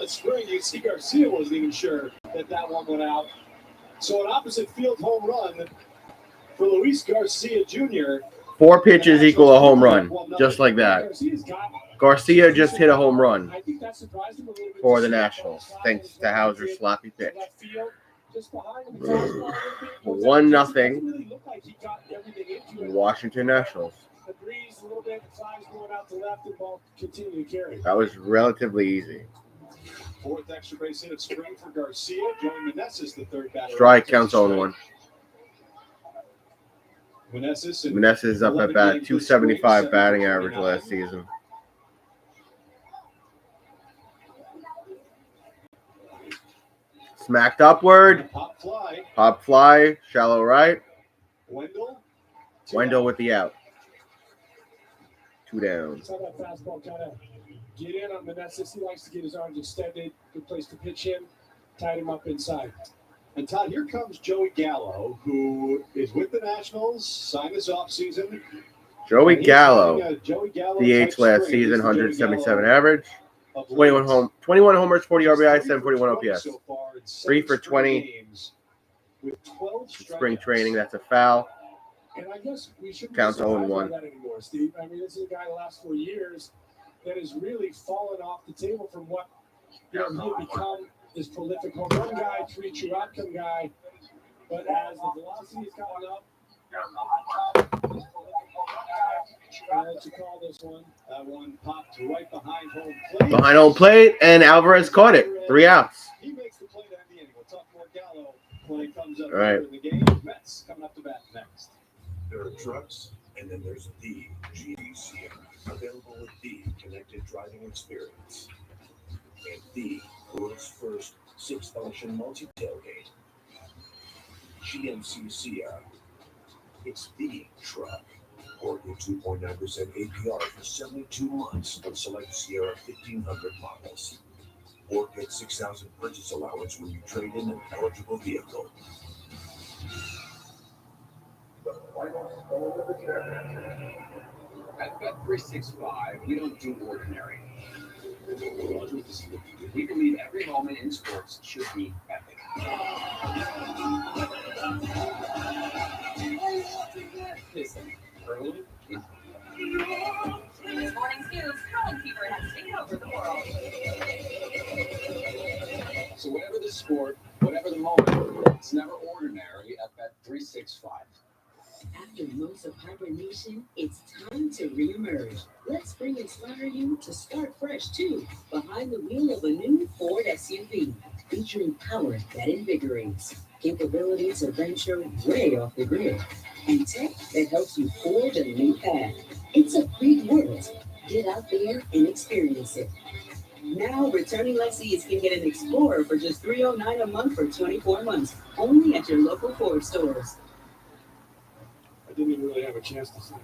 Spring, you see Garcia wasn't even sure that one went out. So an opposite field home run for Luis Garcia Jr. 4 pitches equal a home run, just like that. Garcia just hit a home run for the Nationals, thanks to Hauser's sloppy pitch. 1-0 Washington Nationals. That was relatively easy. Fourth extra base hit of spring for Garcia. Joey Meneses, the third batter. Strike, counts 0-1. Meneses is up at bat, 275 batting average last season. Smacked upward. Pop fly, shallow right. Wendell with the out. 2 down. Saw that fastball kind of get in on Meneses. He likes to get his arms extended. Good place to pitch him. Tied him up inside. And Todd, here comes Joey Gallo, who is with the Nationals, signed this offseason. Joey Gallo, DH last season, 177 average, 21 homers, 40 RBI, 741 OPS. 3 for 20. Spring training, that's a foul. And I guess we shouldn't counts be 0-1. that anymore, Steve. I mean, this is a guy the last 4 years that has really fallen off the table from what he had become. This prolific home run guy, 3 true outcome guy, but as the velocity has gone up, I'll let you call this one. That one popped right behind home plate. Behind home plate, and Alvarez caught it. 3 outs. He makes the play to end the inning. We'll talk more Gallo when it comes up All right. in the game. Mets coming up to bat next. There are trucks, and then there's the GDC, available with the connected driving experience. And the world's first 6-function multi-tailgate. GMC Sierra. It's the truck. Or get 2.9% APR for 72 months on select Sierra 1500 models. Or get $6,000 purchase allowance when you trade in an eligible vehicle. At Bet365, we don't do ordinary. We believe every moment in sports should be epic. Listen, early. This morning's news, Colin fever has taken over the world. So whatever the sport, whatever the moment, it's never ordinary at Bet365. After months of hibernation, it's time to reemerge. Let spring inspire you to start fresh too, behind the wheel of a new Ford SUV, featuring power that invigorates, capabilities that venture way off the grid, and tech that helps you forge a new path. It's a big world. Get out there and experience it. Now, returning lessees can get an Explorer for just $309 a month for 24 months, only at your local Ford stores. I didn't even really have a chance to see.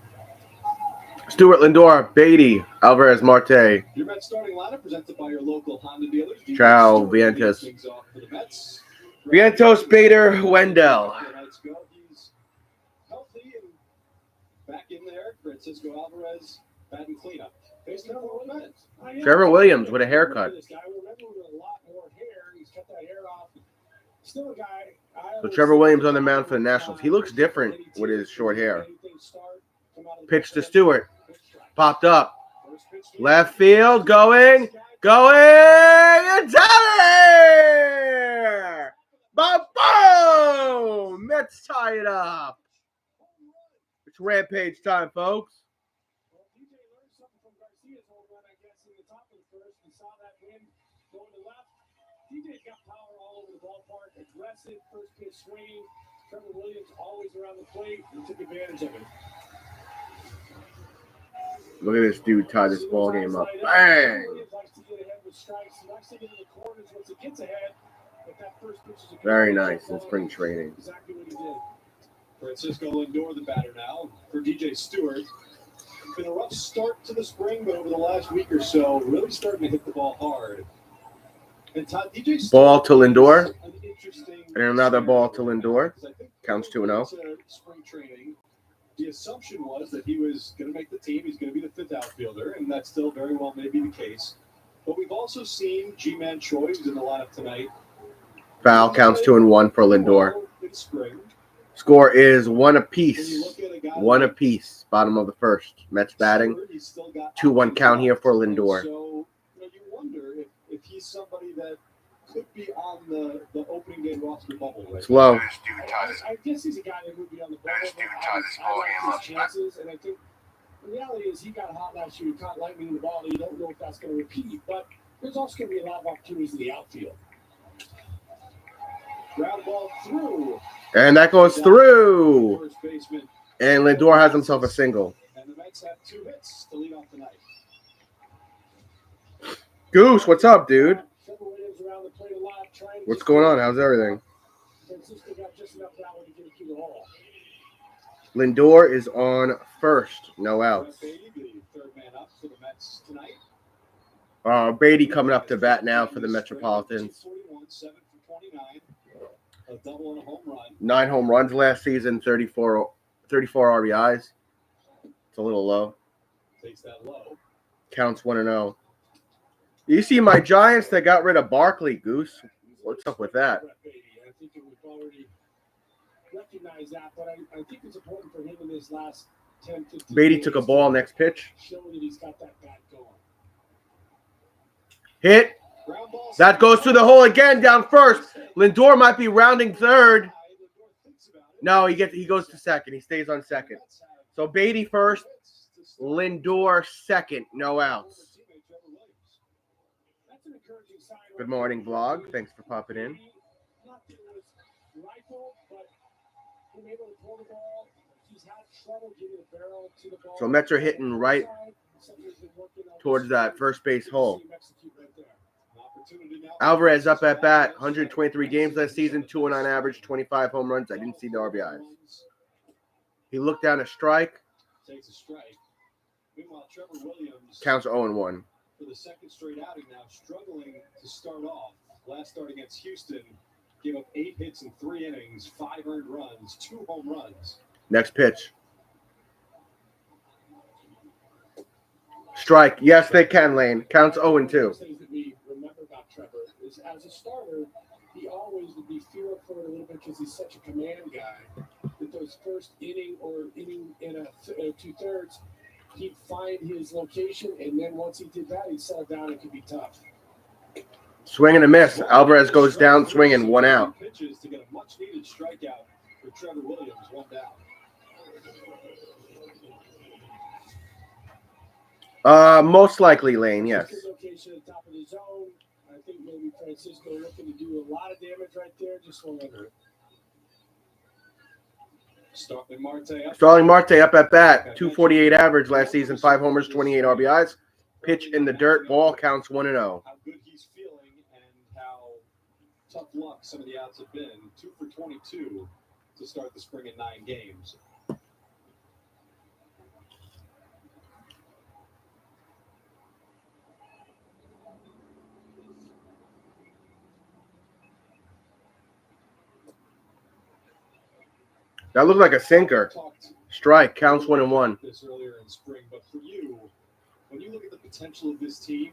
Stuart Lindor, Beatty, Alvarez Marte. Your Mets starting lineup presented by your local Honda dealers. Ciao, Vientos. Vientos, Bader, Wendell. Let's go. He's healthy and back in there. Francisco Alvarez, batting cleanup. Facing number 1 minute. Trevor Williams with a haircut. This guy, remember, with a lot more hair. He's cut that hair off. Still a guy. So Trevor Williams on the mound for the Nationals. He looks different with his short hair. Pitch to Stewart. Popped up. Left field. Going. It's out there! Boom! Mets tie it up. It's rampage time, folks. DJ learned something from Garcia's home run, I guess, in the top of the first. We saw that wind going to left. DJ's got power all over the ballpark. Aggressive, first pitch swinging. Trevor Williams always around the plate. He took advantage of it. Look at this dude tie this ball game up. Bang! Williams likes to get ahead with strikes. He likes to get in the corners once it gets ahead. But that first pitch is a Very nice in spring training. Exactly what he did. Francisco Lindor, the batter now for DJ Stewart. Been a rough start to the spring, but over the last week or so, really starting to hit the ball hard. And Todd, DJ Stewart, Ball to Lindor. an interesting And another ball to Lindor. Counts 2-0. Spring training. The assumption was that he was going to make the team. He's going to be the 5th outfielder, and that still very well may be the case. But we've also seen G-Man Choi, who's in the lineup tonight. Foul counts 2-1 for Lindor. In spring. Score is one When you apiece. look at a guy One like apiece. Bottom of the first. Mets batting. Stewart, he's still got 2-1 options count here left. for And Lindor. So you wonder if he's somebody that could be on the opening game roster bubble. Right? It's low. I guess he's a guy that would be on the bubble. I like his chances, and I think the reality is he got hot last year. He caught lightning in the ball. You don't know if that's going to repeat, but there's also going to be a lot of opportunities in the outfield. Ground ball through. And that goes through. First baseman. And Lindor has himself a single. And the Mets have 2 hits to lead off tonight. Goose, what's up, dude? Trevor Williams around the plate a lot, trying to What's going on? How's everything? Francisco got just enough power to get it through the hole. Lindor is on first. No outs. Brett Beatty, the third man up for the Mets tonight. Beatty coming up to bat now for the Metropolitans. 241, 7 for 29, a double and a home run. 9 home runs last season, 34 RBIs. It's a little low. Takes that low. Counts 1-0. You see my Giants that got rid of Barkley, Goose. What's up with that? Brett Beatty, I think that we've already recognized that, but I think it's important for him in his last 10, 15 Beatty took a games ball to next pitch. show that he's got that bat going. Hit. Ground ball. That goes through the hole again down first. Lindor might be rounding third. No, he goes to second. He stays on second. So Beatty first, Lindor second. No outs. Good morning, vlog. Thanks for popping in. So Mets are hitting right towards that first base hole. Alvarez up at bat, 123 games last season, 2-9 average, 25 home runs. I didn't see the RBIs. He looked down a strike. Takes a strike. Meanwhile, Trevor Williams Counts 0-1. for the second straight outing now, struggling to start off. Last start against Houston, gave up 8 hits in 3 innings, 5 earned runs, 2 home runs. Next pitch. Strike. Yes, they can, Lane. Counts 0-2. Things that we remember about Trevor is as a starter, he always would be fearful for it a little bit because he's such a command guy. That those first inning or inning and a 2/3, he'd find his location, and then once he did that, he'd settle down. It could be tough. Swing and a miss. Alvarez goes down swinging, 1 out. Pitches to get a much needed strikeout for Trevor Williams, 1 down. Most likely Lane, yes. Good location at the top of the zone. I think maybe Francisco looking to do a lot of damage right there. Just swung under it. Starling Marte up. Starling Marte up at bat, 248 average last season, 5 homers, 28 RBIs. Pitch in the dirt, ball counts 1-0. How good he's feeling and how tough luck some of the outs have been. 2 for 22 to start the spring in 9 games. That looked like a sinker. Talked Strike, counts 1-1. this earlier in spring, but for you, when you look at the potential of this team,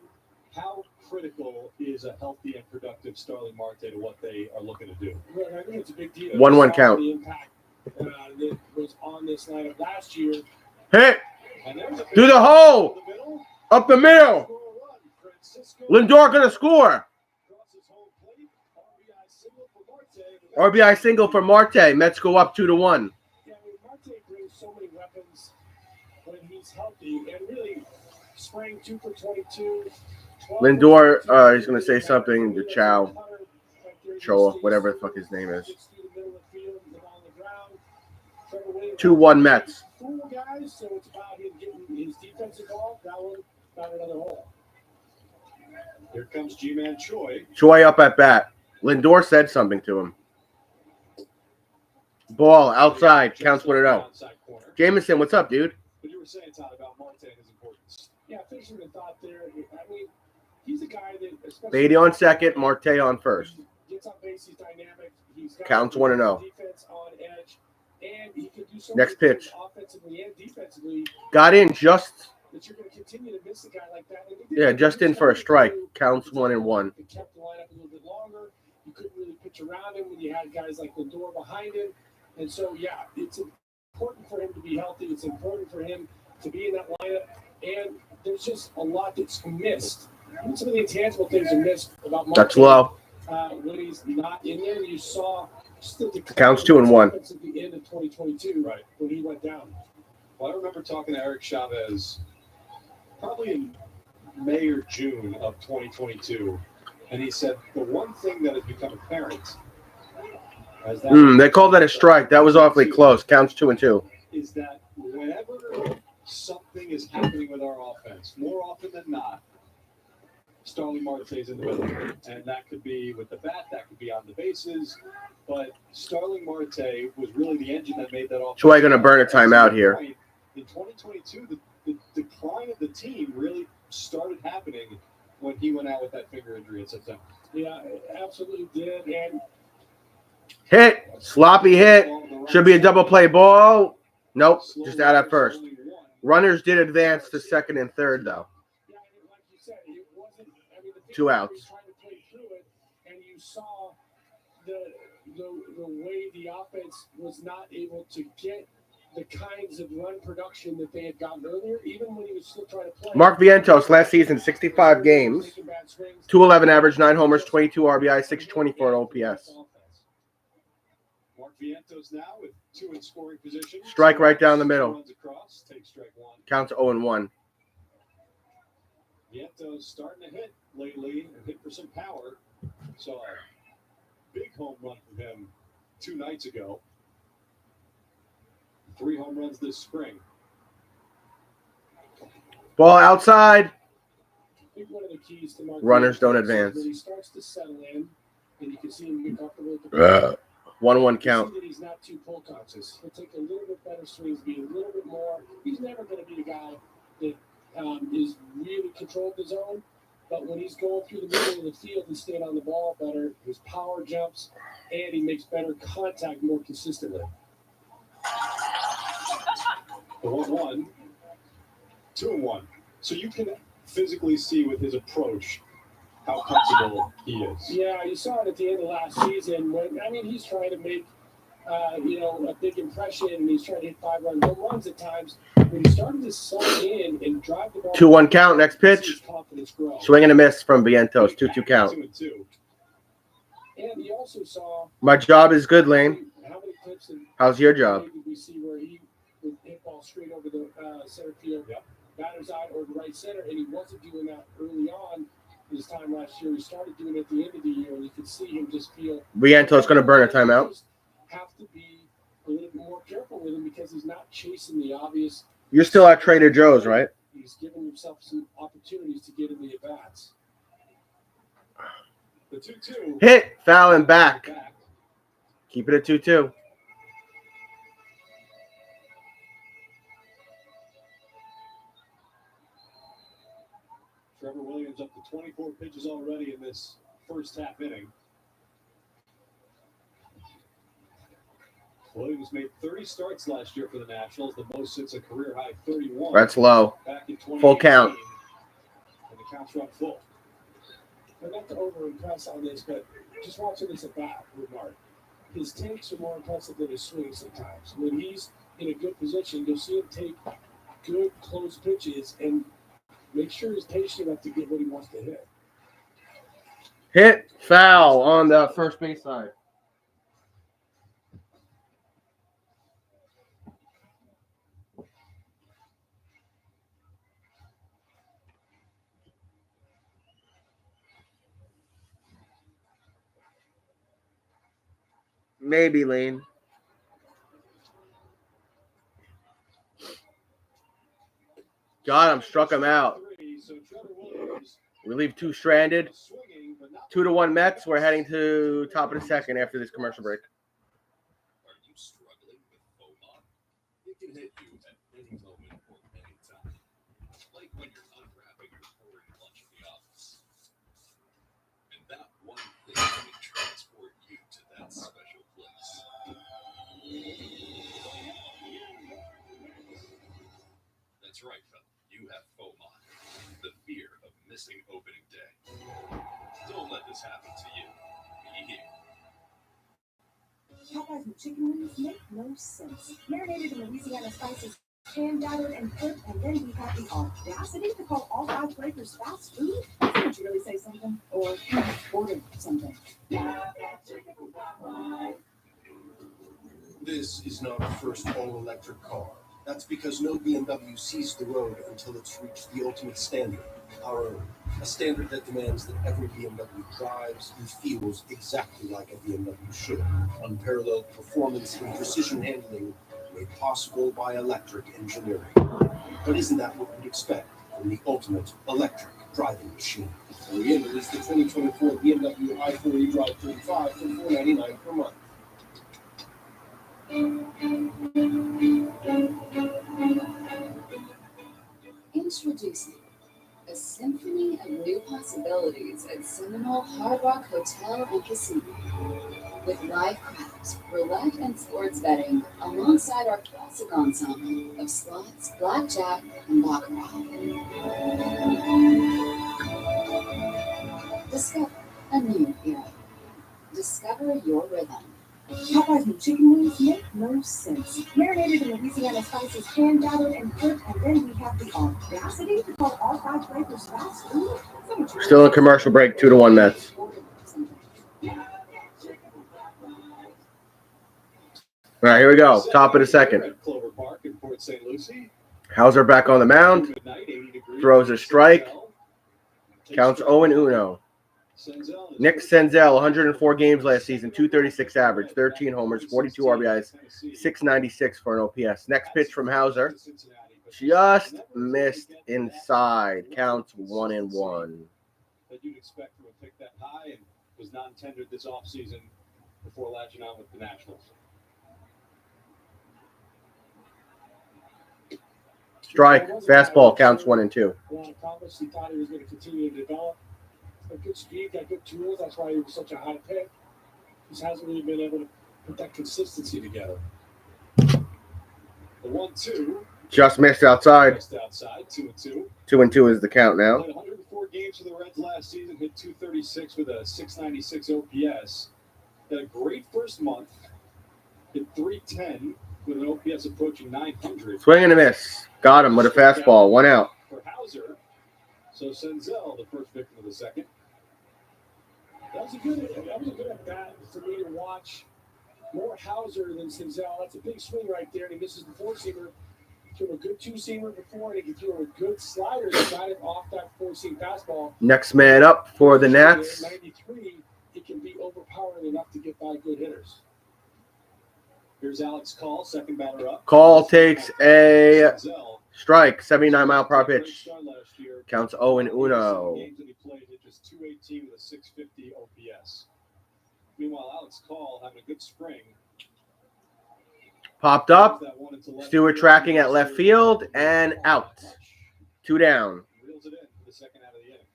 how critical is a healthy and productive Starling Marte to what they are looking to do? Well, I think it's a big deal. 1-1 count. The impact that was on this lineup last year. Hit And there's a through the hole, the middle. up the middle. Score a run. Francisco Lindor gonna score. crosses home plate. RBI single for Marte. RBI single for Marte. Mets go up 2-1. Yeah, I mean, Marte brings so many weapons when he's healthy, and really sprang 2 for 22. Lindor, he's gonna say something to Chow, Choa, whatever the fuck his name is. 2-1 Mets. Four guys, so it's about him getting his defense involved. That one found another hole. Here comes G-Man Choi. Choi up at bat. Lindor said something to him. Ball outside, counts 1-0. Outside corner. Jameson, what's up, dude? What you were saying, Todd, about Marte and his importance. Yeah, finishing the thought there. I mean, he's a guy that, especially Beatty on second, Marte on first. Gets on base, he's dynamic. He's got Counts 1-0. defense on edge, and he can do so Next many things pitch. offensively and defensively. Got in just that you're going to continue to miss a guy like that. And Yeah, just in for a strike. Counts 1-1. They kept the lineup a little bit longer. You couldn't really pitch around him when you had guys like Lindor behind him. And so, yeah, it's important for him to be healthy. It's important for him to be in that lineup. And there's just a lot that's missed. Even some of the intangible things are missed about Marte. That's low. When he's not in there, you saw still the Counts 2-1. at the end of 2022, Right. when he went down. Well, I remember talking to Eric Chavez probably in May or June of 2022, and he said the one thing that has become apparent as that They called that a strike. That was awfully close. Counts 2-2. is that whenever something is happening with our offense, more often than not, Starling Marte's in the middle. And that could be with the bat, that could be on the bases. But Starling Marte was really the engine that made that offense. So why are you going to burn a timeout here? In 2022, the decline of the team really started happening when he went out with that finger injury in September. Yeah, it absolutely did. And Hit. Sloppy hit. Should be a double play ball. Nope. Just out at first. Runners did advance to second and third, though. yeah, like you said, it wasn't. I mean, the 2 outs. Trying to play through it, and you saw the way the offense was not able to get the kinds of run production that they had gotten earlier, even when he was still trying to play. Mark Vientos, last season, 65 games, 211 average, 9 homers, 22 RBI, 624 OPS. Mark Vientos now with 2 in scoring position. Strike right down the middle. Runs across, take strike 1. Counts 0-1. Vientos starting to hit lately and hit for some power. Saw a big home run from him 2 nights ago. 3 home runs this spring. Ball outside. I think one of the keys to Mark Runners don't Vientos advance. is when he starts to settle in, and you can see him get comfortable with the 1-1 You count. see that he's not too pull conscious. He'll take a little bit better swings, be a little bit more. He's never going to be the guy that is really controlled the zone. But when he's going through the middle of the field and staying on the ball better, his power jumps, and he makes better contact more consistently. The 1-1, 2-1. So you can physically see with his approach how comfortable he is. Yeah, you saw it at the end of last season when he's trying to make a big impression, and he's trying to hit 5-run home runs at times. When he started to settle in and drive the ball, 2-1 count. Next pitch. his confidence grow. Swing and a miss from Vientos. 2-2 count. 2-2. And he also saw My job is good, Lane. how many clips and How's your job? did we see where he would hit ball straight over the center field, Yep. batter's eye or the right center, and he wasn't doing that early on his time last year. He started doing it at the end of the year, and you could see him just feel. Vientos going to burn a timeout. Just have to be a little bit more careful with him because he's not chasing the obvious. You're still at Trader Joe's, right? He's giving himself some opportunities to get in the at-bats. The 2-2. Hit. Foul and back. Back. Keep it at 2-2. Trevor Williams up to 24 pitches already in this first half inning. Williams made 30 starts last year for the Nationals, the most since a career high 31. That's low. Back in Full count. 2018. And the counts run full. I'm not to over-impress on this, but just watching this at bat with Mark, his takes are more impressive than his swings sometimes. When he's in a good position, you'll see him take good, close pitches and make sure he's patient enough to get what he wants to hit. Hit. Foul on the first base side. Maybe, Lane. Got him. Struck him out. So Trevor Williams We leave 2 stranded. swinging, but not 2-1 Mets. We're heading to top of the second after this commercial break. Are you struggling with FOMO? It can hit you at any moment or any time. Like when you're unwrapping your pouring lunch in the office. And that one thing can transport you to that special place. That's right, fella. You have Popeyes and chicken wings make no sense. Marinated in Louisiana spices, hand-gathered and cooked, and then we have the audacity to call all 5 flavors fast food? Didn't you really say something? Or order something? This is not our first all-electric car. That's because no BMW sees the road until it's reached the ultimate standard, our own. A standard that demands that every BMW drives and feels exactly like a BMW should. Unparalleled performance and precision handling made possible by electric engineering. But isn't that what we'd expect from the ultimate electric driving machine? Hurry in, release the 2024 BMW i4 eDrive 35 for $499 per month. Introducing a symphony of new possibilities at Seminole Hard Rock Hotel and Casino. With live crafts, roulette, and sports betting, alongside our classic ensemble of slots, blackjack, and baccarat. Discover a new era. Discover your rhythm. Popeyes and chicken wings make no sense. Marinated in Louisiana spices, hand-gathered and cooked, and then we have the audacity to call all 5 flavors fast food? Still a commercial break, 2-1 Mets. All right, here we go. Top of the second. Clover Park in Port St. Lucie. Hauser back on the mound. Throws a strike. Counts 0-0. Nick Senzel, 104 games last season, 236 average, 13 homers, 42 RBIs, 696 for an OPS. Next pitch from Hauser. Just missed inside. Counts 1-1. That you'd expect from a pick that high and was non-tendered this offseason before latching on with the Nationals. Strike. Fastball. Counts 1-2. He thought he was going to continue to develop. Good speed, got good tools. That's why he was such a high pick. Just hasn't really been able to put that consistency together. The 1-2. Just missed outside. Just outside, 2-2. 2-2 is the count now. Played 104 games for the Reds last season. Hit 236 with a 696 OPS. Had a great first month. Hit 310 with an OPS approaching 900. Swing and a miss. Got him with a fastball. 1 out. For Hauser. So Senzel, the first victim of the second. That was a good at bat for me to watch. More Hauser than Senzel. That's a big swing right there. And he misses the 4-seamer. Threw a good 2-seamer before, and he threw a good slider that got it off that 4-seam fastball. Next man up for the Nats. At 93, he can be overpowering enough to get by good hitters. Here's Alex Call, second batter up. Call takes a strike. 79-mile-per-hour pitch. Counts 0-1. Games that he played hit just 218 with a 650 OPS. Meanwhile, Alex Call having a good spring. Popped up. Stewart tracking at left field and out. 2 down. Reels it in for the second out of the inning.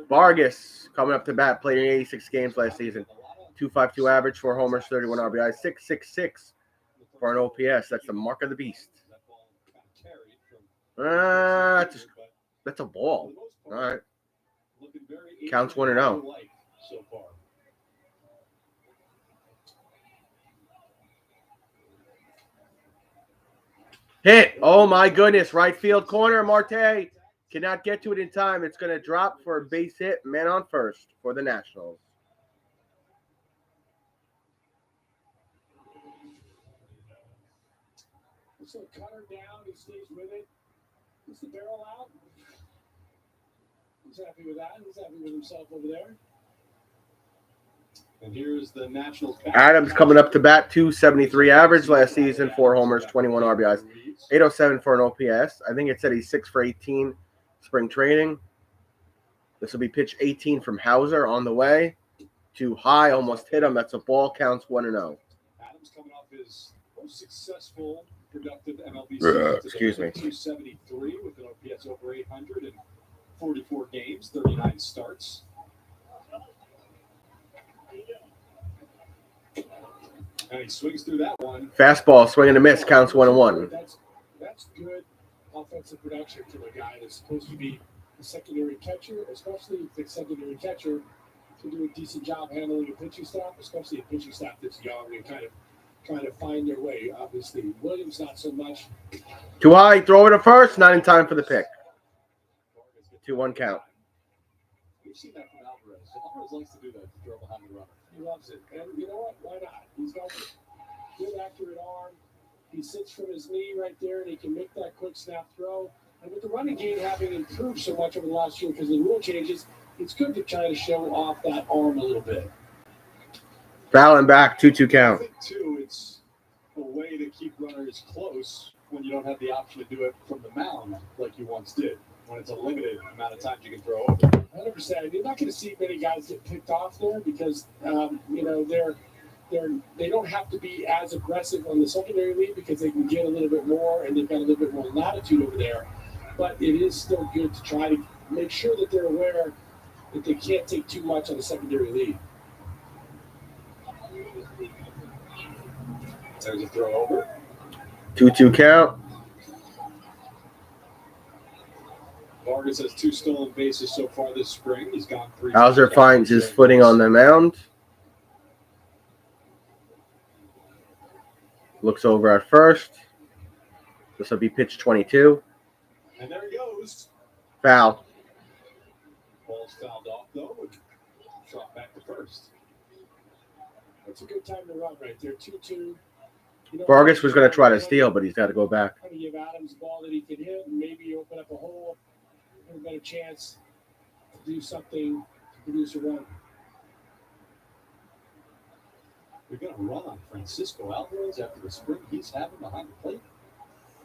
Vargas coming up to bat, played in 86 games last season. 2.52 average, 4 homers, 31 RBI, 6.66 for an OPS. That's the mark of the beast. That's a ball. All right. Counts 1-0. Hit. Oh, my goodness. Right field corner. Marte cannot get to it in time. It's going to drop for a base hit. Man on first for the Nationals. So cutter down. He stays with it. Is the barrel out? He's happy with that. He's happy with himself over there. And here's the Nationals. Adams coming up to bat, 273 average last season, 4 homers, 21 RBIs, 807 for an OPS. I think it said he's 6 for 18 spring training. This will be pitch 18 from Hauser on the way. Too high, almost hit him. That's a ball. Counts 1-0. Adams coming off his most successful productive MLB season. Excuse me. 273 with an OPS over 800 in 44 games, 39 starts. And he swings through that one. Fastball, swing and a miss, counts 1-1. That's good. offensive production from a guy that's supposed to be a secondary catcher, especially if the secondary catcher can do a decent job handling a pitching staff, especially a pitching staff that's young and kind of trying to find their way. Obviously, Williams not so much. Too high. Throw it to first. Not in time for the pick. 2-1 count. We've seen that from Alvarez. Alvarez likes to do that, to throw behind the runner. He loves it. And you know what? Why not? He's got a good accurate arm. He sits from his knee right there, and he can make that quick snap throw. And with the running game having improved so much over the last year because of the rule changes, it's good to try to show off that arm a little bit. Fouling back. 2-2 count. I think, too, it's a way to keep runners close when you don't have the option to do it from the mound like you once did, when it's a limited amount of times you can throw over. 100%. You're not going to see many guys get picked off there because, they don't have to be as aggressive on the secondary lead because they can get a little bit more and they've got a little bit more latitude over there. But it is still good to try to make sure that they're aware that they can't take too much on the secondary lead. There's a throw over. 2-2 count. Vargas has 2 stolen bases so far this spring. He's gone 3. Hauser finds his footing on the mound. Looks over at first. This will be pitch 22. And there he goes. Foul. Ball's fouled off, though, and shot back to first. That's a good time to run right there. 2-2. Vargas was going to try to steal, but he's got to go back. Trying to give Adams a ball that he can hit and maybe open up a hole. Have a better chance to do something to produce a run. We're going to run on Francisco Alvarez after the spring he's having behind the plate.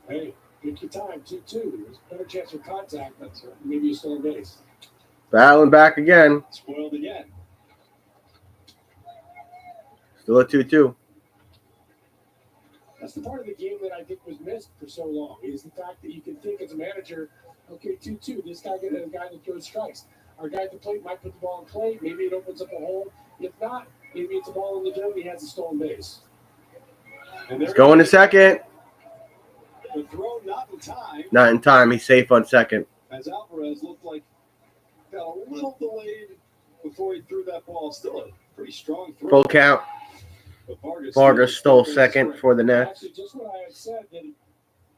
Hey, pick your time. 2-2. There's a better chance for contact. That's maybe a stolen base. Fouling back again. Spoiled again. Still a 2-2. That's the part of the game that I think was missed for so long, is the fact that you can think as a manager, okay, 2-2, this guy get a guy that throws strikes. Our guy at the plate might put the ball in play. Maybe it opens up a hole. If not, maybe it's a ball in the dirt. He has a stolen base. He's going to second. The throw not in time. Not in time. He's safe on second. As Alvarez looked like got a little delayed before he threw that ball. Still a pretty strong throw. Full count. But Vargas stole second for the Nets. Actually, just what I had said, that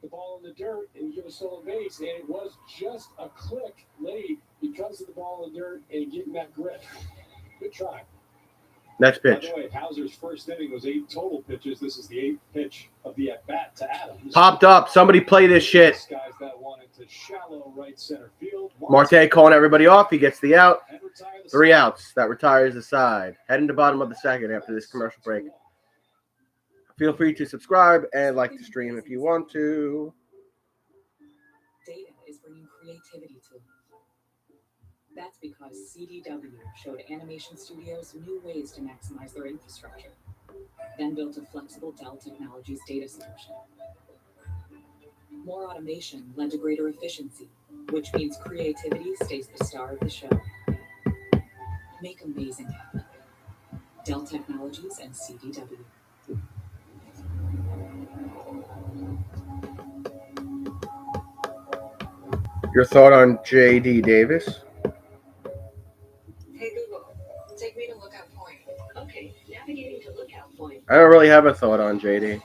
the ball in the dirt and get a stolen base, and it was just a click late because of the ball in the dirt and getting that grip. Good try. Next By pitch. the way, Hauser's first inning was 8 total pitches. This is the 8th pitch of the at-bat to Adams. Popped up. Somebody play this shit. Skies that one into shallow right center field. Marte calling everybody off. He gets the out. And retire the 3 side. outs. That retires the side. Heading to bottom of the second after this commercial break. Feel free to subscribe and like the stream if you want to. Data is bringing creativity to life. That's because CDW showed animation studios new ways to maximize their infrastructure, then built a flexible Dell Technologies data solution. More automation led to greater efficiency, which means creativity stays the star of the show. Make amazing happen. Dell Technologies and CDW. Your thought on J.D. Davis? Hey Google, take me to Lookout Point. Okay, navigating to Lookout Point. I don't really have a thought on J.D.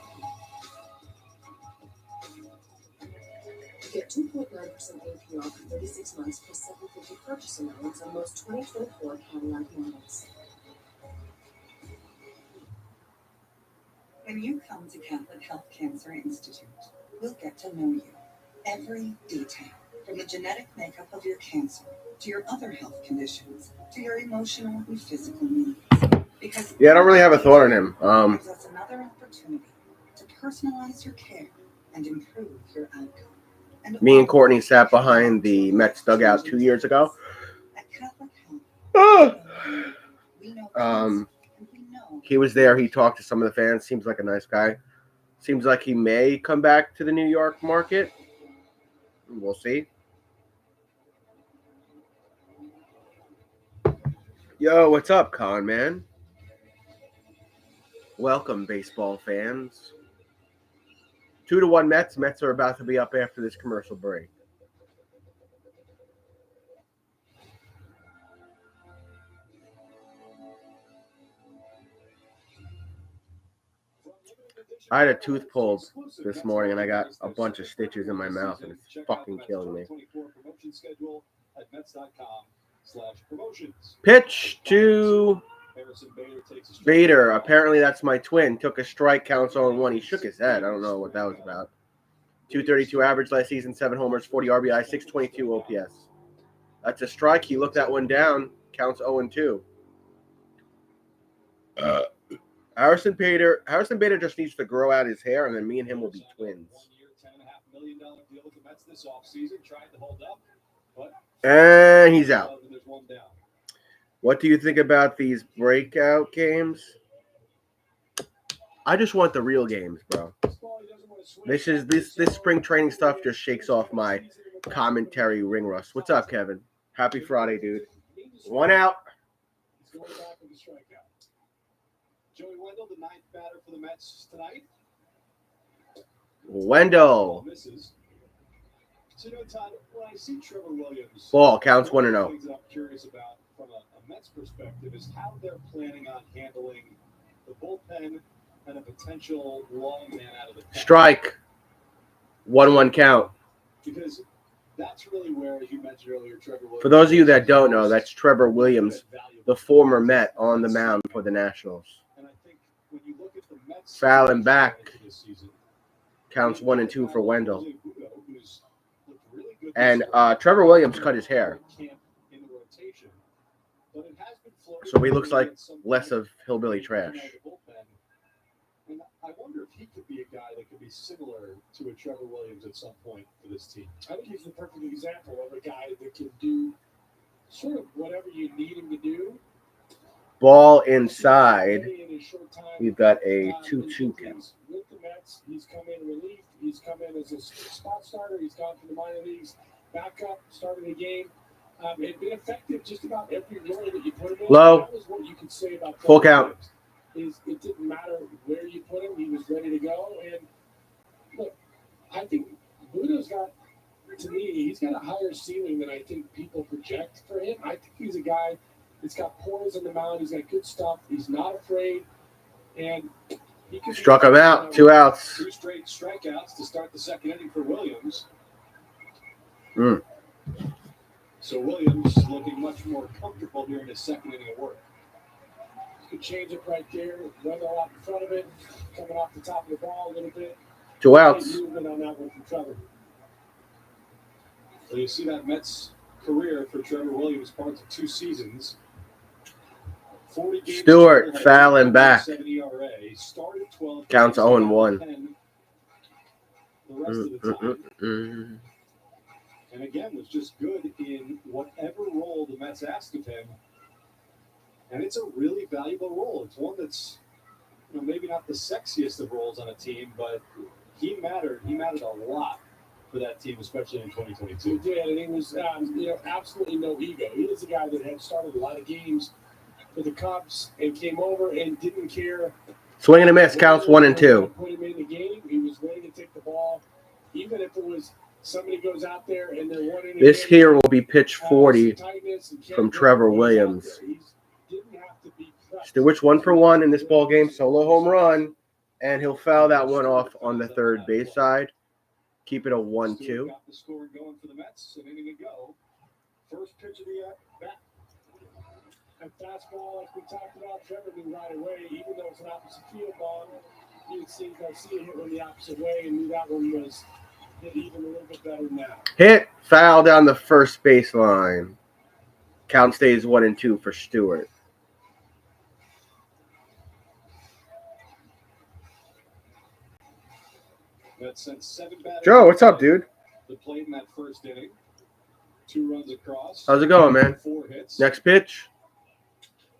Get 2.9% APR for 36 months plus $750 purchase allowance on most 2024 Cadillac models. When you come to Catholic Health Cancer Institute, we'll get to know you. Every detail, from the genetic makeup of your cancer, to your other health conditions, to your emotional and physical needs. Because Yeah, I don't really have a thought on him. gives us another opportunity to personalize your care and improve your outcome. And Me and Courtney sat behind the Mets dugout 2 years ago. At Catholic Health, Ah! we know Um, and we know He was there. He talked to some of the fans. Seems like a nice guy. Seems like he may come back to the New York market. We'll see. Yo, what's up, Con Man? Welcome, baseball fans, 2-1 Mets. Mets are about to be up after this commercial break. I had a tooth pulled this morning, and I got a bunch of stitches in my mouth, and it's fucking killing me. Pitch to Bader. Apparently, that's my twin. Took a strike, counts 0-1. He shook his head. I don't know what that was about. 232 average last season, 7 homers, 40 RBI, 622 OPS. That's a strike. He looked that one down. Counts 0-2. Harrison Bader just needs to grow out his hair, and then me and him will be twins. And he's out. What do you think about these breakout games? I just want the real games, bro. This spring training stuff just shakes off my commentary ring rust. What's up, Kevin? Happy Friday, dude. 1 out. Joey Wendell, the 9th batter for the Mets tonight. Wendell. Misses. So, Todd, when I see Trevor Williams, Ball counts 1-0. One of the things I'm curious about from a Mets perspective is how they're planning on handling the bullpen and a potential long man out of the pen. Strike. 1-1 count. Because that's really where, as you mentioned earlier, Trevor Williams. For those of you that don't know, that's Trevor Williams, the former Met on the mound for the Nationals. Fouling back. Counts 1-2 for Wendell. And Trevor Williams cut his hair. So he looks like less of hillbilly trash. And I wonder if he could be a guy that could be similar to a Trevor Williams at some point for this team. I think he's the perfect example of a guy that can do sort of whatever you need him to do. Ball inside. We've got a 2-2 count. With the Mets, he's come in relief. He's come in as a spot starter. He's gone to the minor leagues, back up, started the game. It's been effective just about every role that you put him in. Low. That was what you could say about Full count. Is it didn't matter where you put him. He was ready to go. And look, I think Budo's got, to me, he's got a higher ceiling than I think people project for him. I think he's a guy that's got poise on the mound. He's got good stuff. He's not afraid. And he could Struck him out. 2 outs. 2 straight strikeouts to start the second inning for Williams. So Williams looking much more comfortable here in his second inning of work. Could change it right there. Wendell out in front of it, coming off the top of the ball a little bit. 2 outs. Movement on that one from Trevor. So you see that Mets career for Trevor Williams, parts of 2 seasons. 40 games. Stewart fouling back. ERA. Started 12. Counts 0-1. The rest of the time. And again, was just good in whatever role the Mets asked of him. And it's a really valuable role. It's one that's, maybe not the sexiest of roles on a team, but he mattered. He mattered a lot for that team, especially in 2022. He did, and he was, absolutely no ego. He was a guy that had started a lot of games for the Cubs and came over and didn't care. Swing and a miss. Counts 1-2. Put him in the game. He was ready to take the ball, even if it was somebody goes out there and they're one inning. This here will be pitch 40 from Trevor Williams. Stewart's 1 for 1 in this ball game, solo home run, and he'll foul that one off on the third base side. Keep it a 1-2. Got the score going for the Mets. An inning to go. First pitch of the bat. And fastball, like we talked about, Trevor knew right away, even though it's an opposite field ball, you could see Garcia hit one the opposite way and knew that one was hit even a little bit better now. Hit, foul down the first baseline. Count stays 1-2 for Stewart. Mets sent 7 batters. Joe, what's up, dude? The plate in that first inning. 2 runs across. How's it going, man? 4 hits. Next pitch.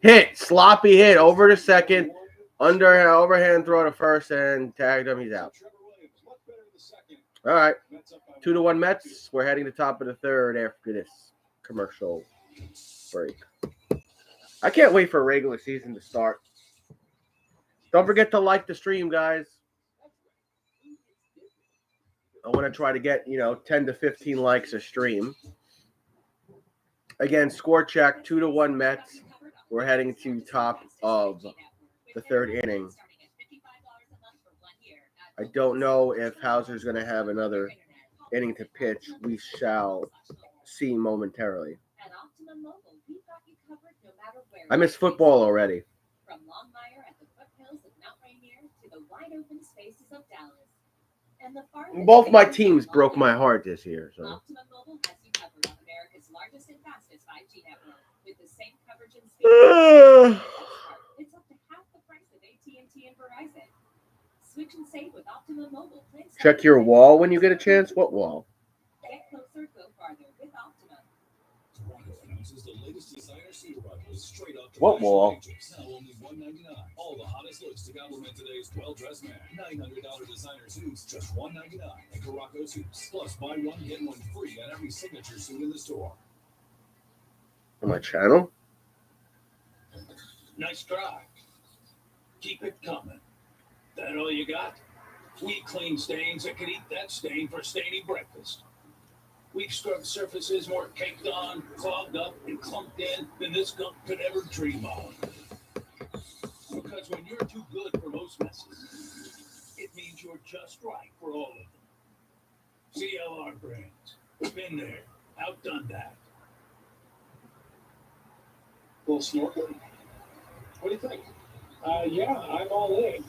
Hit. Sloppy hit over to second. Overhand throw to first and tagged him. He's out. All right. 2-1 Mets. We're heading to top of the third after this commercial break. I can't wait for regular season to start. Don't forget to like the stream, guys. I want to try to get, 10 to 15 likes a stream. Again, score check, 2-1 Mets. We're heading to top of the third inning. I don't know if Hauser's going to have another inning to pitch. We shall see momentarily. I miss football already. From Longmire at the foothills of Mount Rainier to the wide open spaces of Dallas. And the farthest Both my teams broke my heart this year. So. Optimum Mobile has you covered on America's largest and fastest 5G network with the same coverage and speed. It's up to half the price of AT&T and Verizon. Switch and save with Optimum Mobile. Check your wall when you get a chance. What wall? Get closer, go farther with Optimum. Announces the latest designer suit arrivals straight up to What wall? Now only $199. All the hottest looks to compliment today's well-dressed man. $900 designer suits, just $199 at Caraco Suits. Plus, buy one get one free on every signature suit in the store. On my channel? Nice try. Keep it coming. That all you got? We clean stains that can eat that stain for stainy breakfast. We've scrubbed surfaces more caked on, clogged up, and clumped in than this gunk could ever dream of. Because when you're too good for most messes, it means you're just right for all of them. CLR brands. We've been there, outdone that. Little snorkeling. What do you think? Yeah, I'm all in.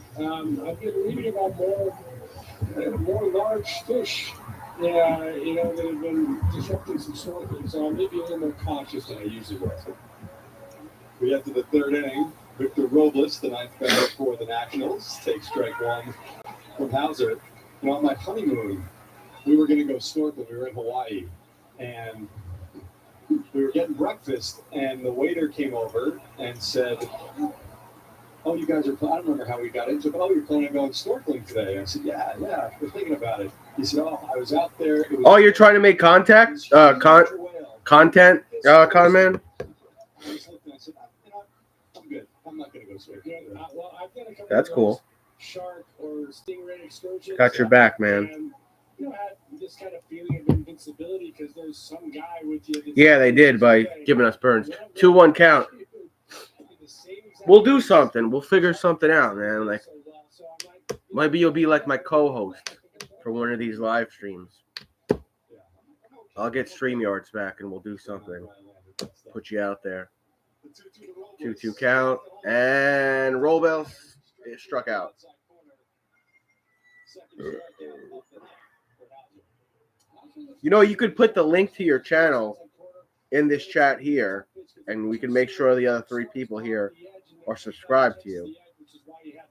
I've been reading about more large fish. Yeah, that have been disrupting some snorkeling, so I'm maybe a little more cautious than I usually was. We get to the third inning. Victor Robles, the ninth batter for the Nationals, takes strike one from Hauser. On my honeymoon, we were going to go snorkeling. We were in Hawaii, and we were getting breakfast, and the waiter came over and said, "Oh, you guys are, I don't remember how we got into it, but you're planning on going snorkeling today." I said, yeah, we're thinking about it. He said, "Oh, I was out there." You're trying to make content, con man? I was looking, I said, I'm good. I'm not going to go snorkeling. Well, I've got a couple That's of cool. Shark or stingray excursions. Got your back, man. And, I had this kind of feeling of invincibility because there's some guy with you. Yeah, they did by giving us burns. 2-1 count. We'll do something. We'll figure something out, man. Like, maybe you'll be like my co-host for one of these live streams. I'll get StreamYards back and we'll do something. Put you out there. 2-2 count. And Robles is struck out. You could put the link to your channel in this chat here, and we can make sure the other 3 people here are subscribed to you.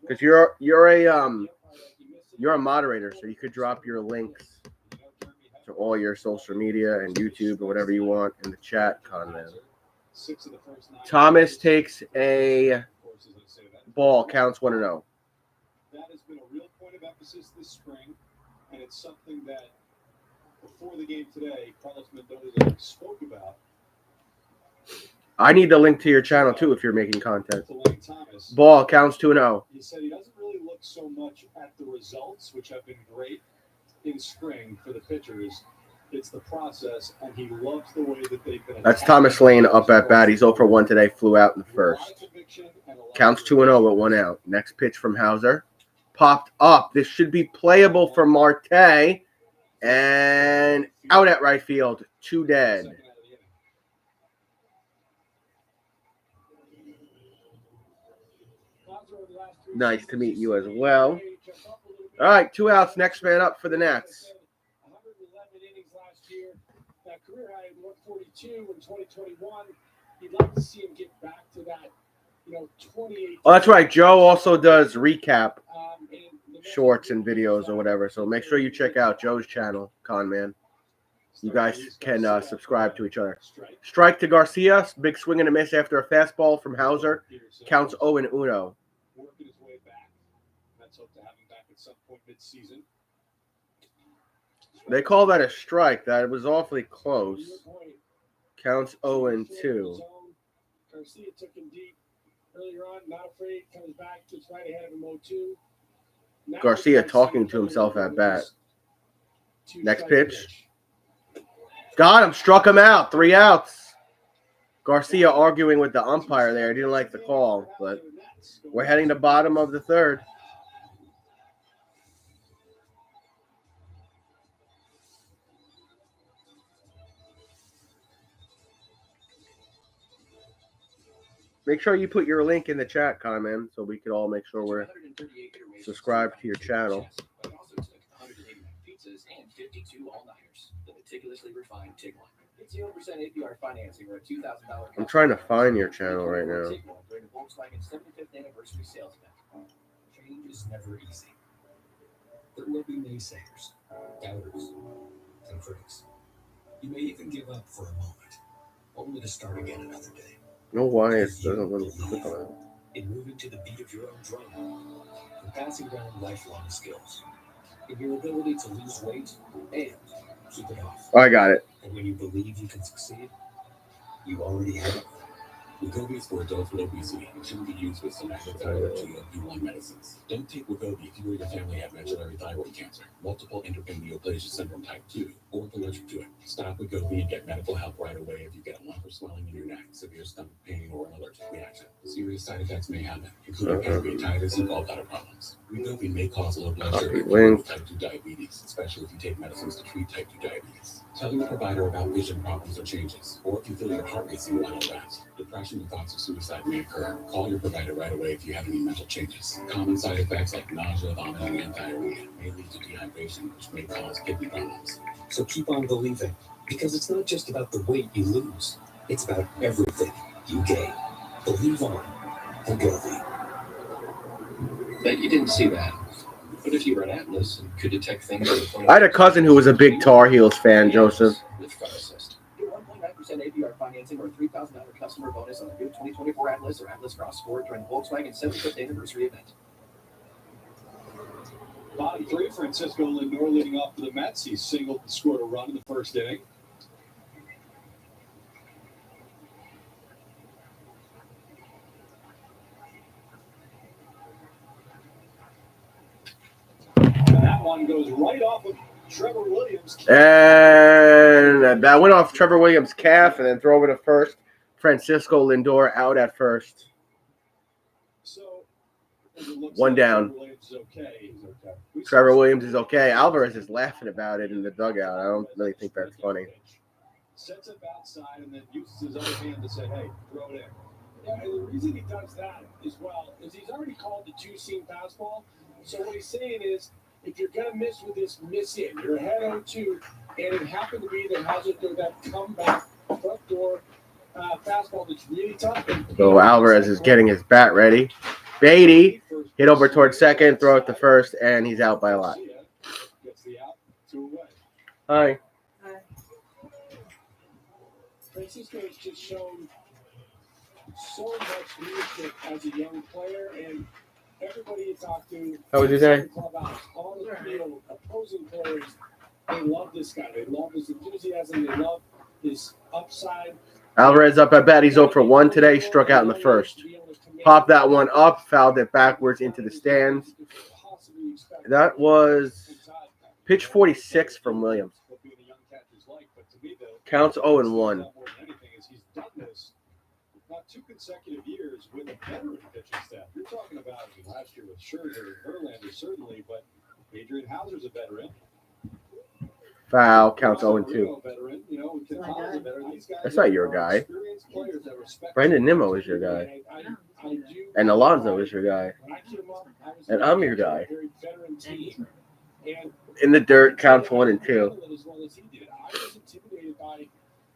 Because you're a moderator, so you could drop your links to all your social media and YouTube or whatever you want in the chat, Conman. Thomas takes a ball, counts 1-0. That has been a real point of emphasis this spring, and it's something that before the game today, Carlos Mendoza spoke about. I need the link to your channel too if you're making content. Ball counts 2-0. He said he doesn't really look so much at the results, which have been great in spring for the pitchers. It's the process, and he loves the way that they've been. That's Thomas Lane up at bat. He's 0 for 1 today. Flew out in the first. Counts 2-0 with 1 out. Next pitch from Hauser. Popped up. This should be playable for Marte. And out at right field. 2 dead. Nice to meet you as well. All right, 2 outs. Next man up for the Nats. 111 innings last year. That career high at 142 in 2021. You'd like to see him get back to that, 28. Oh, that's right. Joe also does recap shorts and videos or whatever. So make sure you check out Joe's channel, Conman. You guys can subscribe to each other. Strike to Garcia. Big swing and a miss after a fastball from Hauser. Counts 0-1. Working his way back. Let's hope to have him back at some point mid-season. They call that a strike. That was awfully close. Counts 0-2. Garcia took him deep earlier on. Not afraid. Comes back. Gets right ahead of him 0-2. Garcia talking to himself at bat. Next pitch. Got him. Struck him out. 3 outs. Garcia arguing with the umpire there. Didn't like the call, but we're heading to bottom of the third. Make sure you put your link in the chat, Carmen, so we could all make sure we're subscribed to your channel. But also took 189 pizzas and 52 all-nighters. The meticulously refined Tig One. It's 0% APR financing or a $2,000. I'm trying to find your channel right now. Tig One during the Volkswagen 75th anniversary sales event. Change is never easy. There will be naysayers, doubters, and critics. You may even give up for a moment, only to start again another day. I don't know why it doesn't let me click on it. In moving to the beat of your own drum, in passing down lifelong skills, in your ability to lose weight and keep it off. Oh, I got it. And when you believe you can succeed, you already have. Wegovy is for adults with obesity and shouldn't be used with semaglutide or GLP-1 medicines. Don't take Wegovy if you or your family have medullary thyroid cancer, multiple endocrine neoplasia syndrome type 2, or if allergic to it. Stop Wegovy and get medical help right away if you get a lump or swelling in your neck, severe stomach pain, or an allergic reaction. Serious side effects may happen, including pancreatitis and gallbladder problems. Wegovy may cause low blood sugar and type 2 diabetes, especially if you take medicines to treat type 2 diabetes. Tell your provider about vision problems or changes, or if you feel your heart racing while on rest. Depression and thoughts of suicide may occur. Call your provider right away if you have any mental changes. Common side effects like nausea, vomiting, and diarrhea may lead to dehydration, which may cause kidney problems. So keep on believing, because it's not just about the weight you lose. It's about everything you gain. Believe on Wegovy. Bet you didn't see that. But if you were an Atlas and could detect things on the phone, I had a cousin who was a big Tar Heels fan, Joseph. with Car Assist. Get 1.9% APR financing or a $3,000 customer bonus on the new 2024 Atlas or Atlas Cross Sport during the Volkswagen 75th anniversary event. Bottom three, Francisco Lindor leading off for the Mets. He singled and scored a run in the first inning. And that one goes right off of Trevor Williams. And that went off Trevor Williams' calf and then throw over to first. Francisco Lindor out at first. So, as it looks One like down. Trevor Williams is okay. He's okay. Trevor Williams is okay. Alvarez is laughing about it in the dugout. I don't really think that's funny. Sets up outside and then uses his other hand to say, hey, throw it in. Yeah, and the reason he does that as well is he's already called the two-seam fastball. So what he's saying is, if you're going to miss with this, miss in. You're ahead 0-2, and it happened to be that Hauser threw that comeback front door fastball that's really tough. So Alvarez is getting his bat ready. Beatty hit over towards second, throw it to first, and he's out by a lot. Gets the out, 2 away. Hi. Francisco has just shown so much leadership as a young player, and everybody you talk to, How was your day? clubhouse, on the field, opposing players, they love this guy. They love his enthusiasm. They love his upside. Alvarez up at bat. He's 0 for 1 today. Struck out in the first. Popped that one up, fouled it backwards into the stands. That was pitch 46 from Williams. Counts 0-1. He's done this not 2 consecutive years with a veteran pitching staff. You're talking about last year with Scherzer and Verlander, certainly, but Adrian Hauser's a veteran. Foul. Counts 0-2. Veteran, you know, Quintana's a veteran. These guys That's not your are guy. experienced players that respect Brendan Nimmo is your guy. And Alonso is your guy. And I'm your guy. In the dirt, counts 1 and 2. As well as he did. I was intimidated by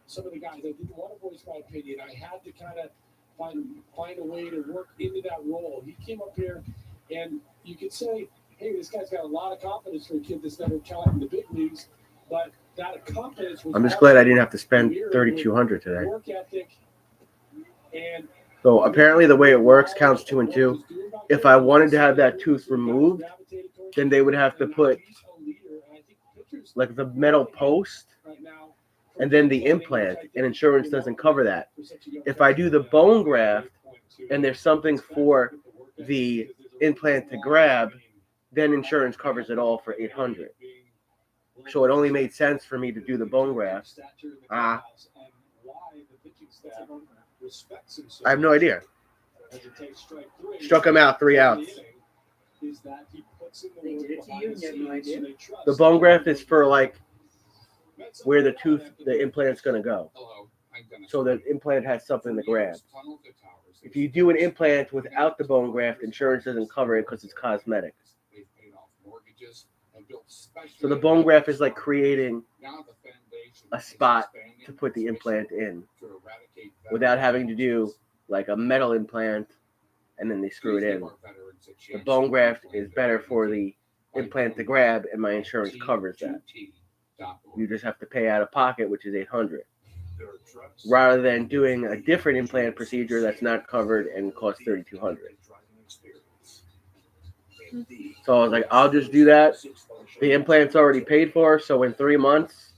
some of the guys. I didn't want to voice my opinion. I had to kind of find a way to work into that role. He came up here, and you could say, hey, this guy's got a lot of confidence for a kid that's never caught in the big leagues. But that confidence was I'm just glad I didn't have to spend $3,200 today. work ethic and So apparently the way it works, counts 2 and 2. If I wanted to have that tooth removed, then they would have to put like the metal post and then the implant, and insurance doesn't cover that. If I do the bone graft and there's something for the implant to grab, then insurance covers it all for $800. So it only made sense for me to do the bone graft. I have no idea. Struck him out 3 outs. They did it to you and you have no idea. The bone graft is for like where the implant's gonna go. So the implant has something to grab. If you do an implant without the bone graft, insurance doesn't cover it because it's cosmetic. So the bone graft is like creating a spot to put the implant in without having to do like a metal implant and then they screw it in. The bone graft is better for the implant to grab, and my insurance covers that. You just have to pay out of pocket, which is $800, rather than doing a different implant procedure that's not covered and costs $3,200. So I was like, I'll just do that. The implant's already paid for, so in 3 months,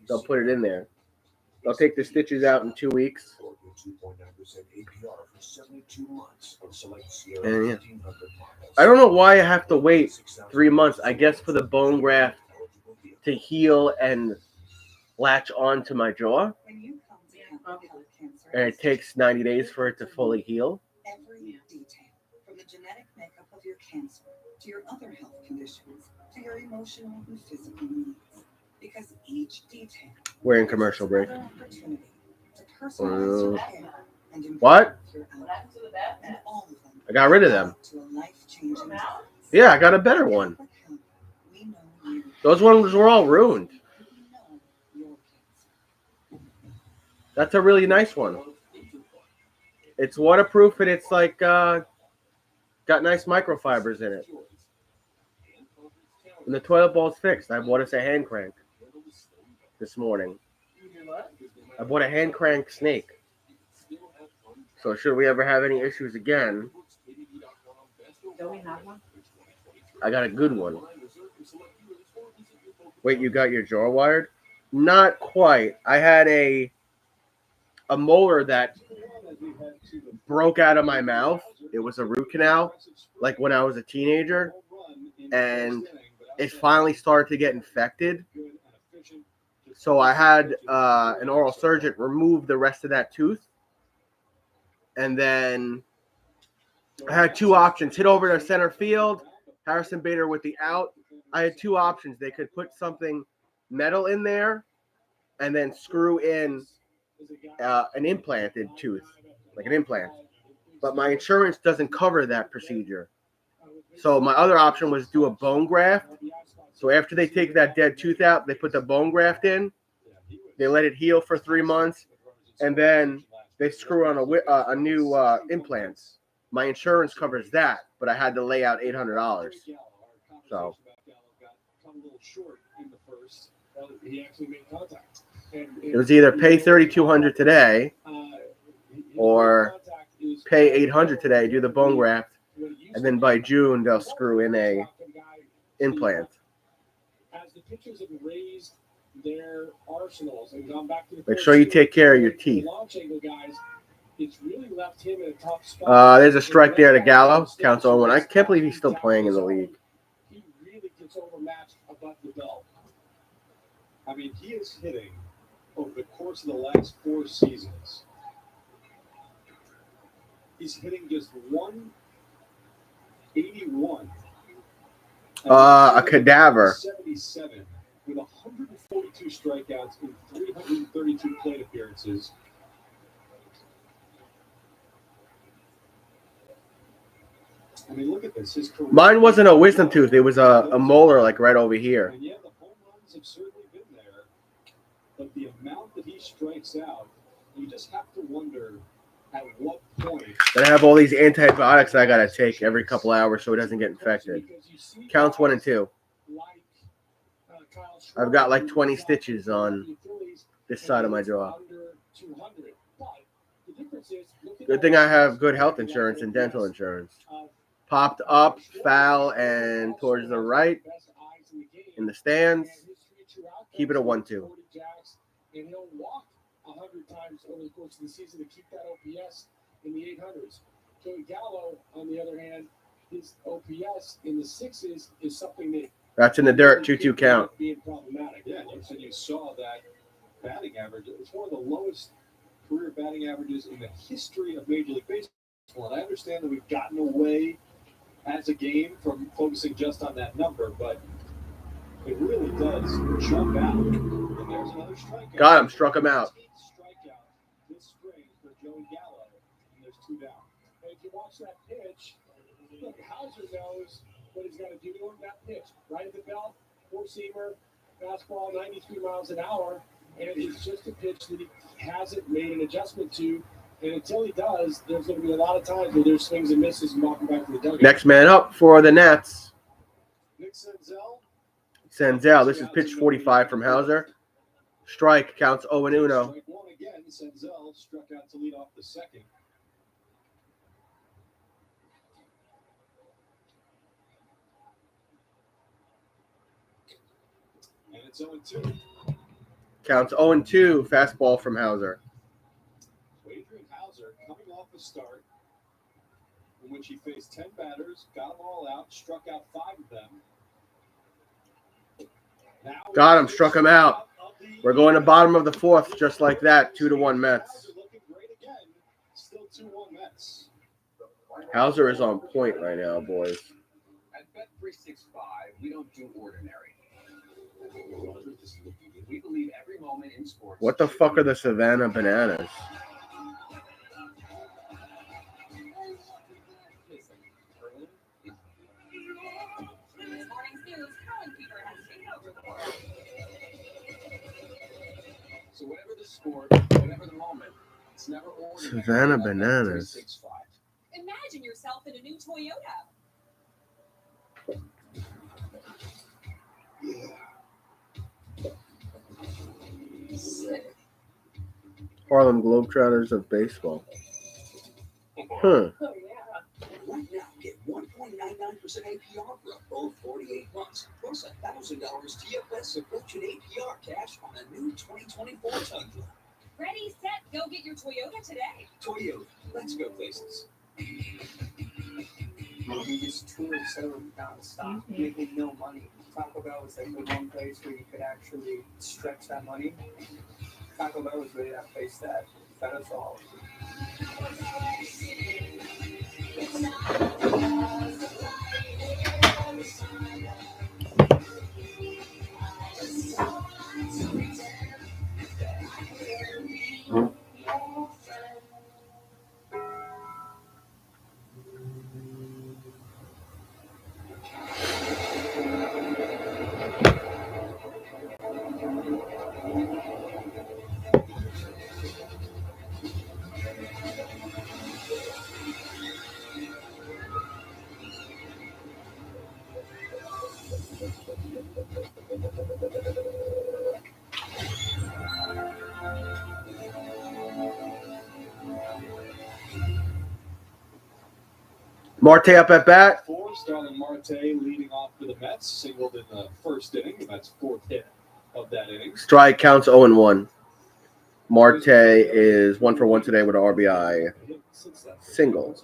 they'll put it in there. They'll take the stitches out in 2 weeks. And yeah. I don't know why I have to wait 3 months. I guess for the bone graft to heal and latch onto my jaw. And it takes 90 days for it to fully heal. Every detail, from the genetic makeup of your cancer to your other health conditions to your emotional and physical needs. Because each detail. We're in commercial break. Opportunity to personalize your care and improve What? your outcome. And all of them I got rid of them. to a life-changing difference. Yeah, I got a better one. We know you. Those ones were all ruined. We know your cancer. That's a really nice one. It's waterproof and it's like got nice microfibers in it. And the toilet bowl's fixed. I bought us a hand crank this morning. I bought a hand crank snake. So should we ever have any issues again, Don't we have one? I got a good one. Wait, you got your jaw wired? Not quite. I had a molar that broke out of my mouth. It was a root canal, like when I was a teenager, and it finally started to get infected. So I had an oral surgeon remove the rest of that tooth. And then I had 2 options. Hit over to center field, Harrison Bader with the out. I had 2 options. They could put something metal in there and then screw in an implanted tooth, like an implant. But my insurance doesn't cover that procedure. So my other option was do a bone graft. So after they take that dead tooth out, they put the bone graft in. They let it heal for 3 months. And then they screw on a new implant. My insurance covers that, but I had to lay out $800. So it was either pay $3,200 today or pay $800 today, do the bone graft, and then by June they'll screw in a implant. Their arsenals and gone back to the Make sure you take care of your teeth. It's really left him in a tough spot. There's a strike there to Gallo. Counts on 1. I can't believe he's still playing in the league. He really gets overmatched above the belt. I mean, he is hitting over the course of the last 4 seasons. He's hitting just 181. A cadaver. 77 with 142 strikeouts in 332 plate appearances. I mean, look at this. His career. Mine wasn't a wisdom tooth. It was a molar, like right over here. And yeah, the home runs have certainly been there, but the amount that he strikes out, you just have to wonder at what point. Then I have all these antibiotics I gotta take every couple hours so it doesn't get infected. Counts 1 and 2. I've got like 20 stitches on this side of my jaw. Good thing I have good health insurance and dental insurance. Popped up, foul, and towards the right in the stands. Keep it a 1-2. And he'll walk 100 times over the course of the season to keep that OPS in the 800s. Joey Gallo, on the other hand, his OPS in the 6s is something that That's in the dirt, 2-2 count. Being problematic. Yeah, you saw that batting average. It's one of the lowest career batting averages in the history of Major League Baseball. And I understand that we've gotten away as a game from focusing just on that number, but it really does jump out. And there's another strikeout. Got him, struck him out. Strikeout this spring for Joey Gallo, and there's 2 down. And if you watch that pitch, look, Hauser knows what he's got to do to him. That pitch, right at the belt, 4-seamer, fastball, 93 miles an hour, and it's just a pitch that he hasn't made an adjustment to. And until he does, there's going to be a lot of times where there's swings and misses and walking back to the dugout. Next man up for the Nats. Nick Senzel. Senzel. This is pitch 45 from Hauser. Strike counts 0-1. Strike one again. Senzel struck out to lead off the second. And it's 0-2. Counts 0-2. Fastball from Hauser. Adrian Hauser coming off a start in which he faced 10 batters, got them all out, struck out 5 of them. Now Got him, struck him out. We're going to bottom of the 4th, just like that. 2-1 Mets. Hauser looking great again. Still 2-1 Mets. Hauser is on point right now, boys. At Bet365, we don't do ordinary. We believe every moment in sports. What the fuck are the Savannah Bananas? This morning's news, Colin Fever has taken over the world. So whatever the sport, whatever the moment, it's never ordinary. Savannah Bananas. Imagine yourself in a new Toyota. Harlem Globetrotters of baseball. Huh. Right now, get 1.99% APR for a full 48 months, plus $1,000 TFS subscription APR cash on a new 2024 Tundra. Ready, set, go get your Toyota today. Toyota, let's go places. You just tour so nonstop, making no money. Taco Bell was like the one place where you could actually stretch that money. Taco Bell was really that place that fed us all. Marte up at bat. 4, Starling Marte leading off for the Mets, singled in the first inning. That's 4th hit of that inning. Strike counts 0-1. Marte is 1 for 1 today with an RBI single.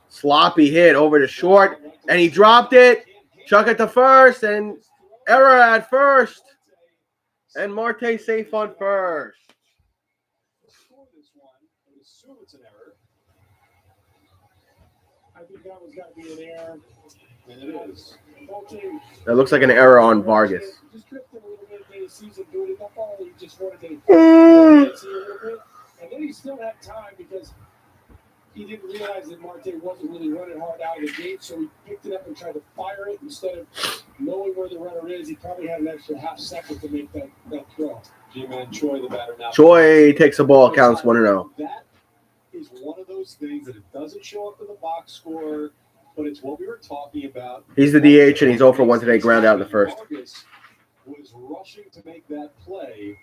Sloppy hit over to short, and he dropped it. Chuck it to first, and error at first. And Marte safe on first. It's an error. I think that one's got to be an error. And it is. That looks like an error on Vargas. Just drifted a little bit in the season, doing it. That ball, he just wanted to see a little bit. And then he still had time because he didn't realize that Marte wasn't really running hard out of the gate, so he picked it up and tried to fire it instead of knowing where the runner is. He probably had an extra half second to make that throw. G-Man Choi, the batter now. Choi takes the ball, counts 1-0. That is one of those things that it doesn't show up in the box score, but it's what we were talking about. He's the DH, and he's 0 for 1 today, ground out in the first. Vargas was rushing to make that play,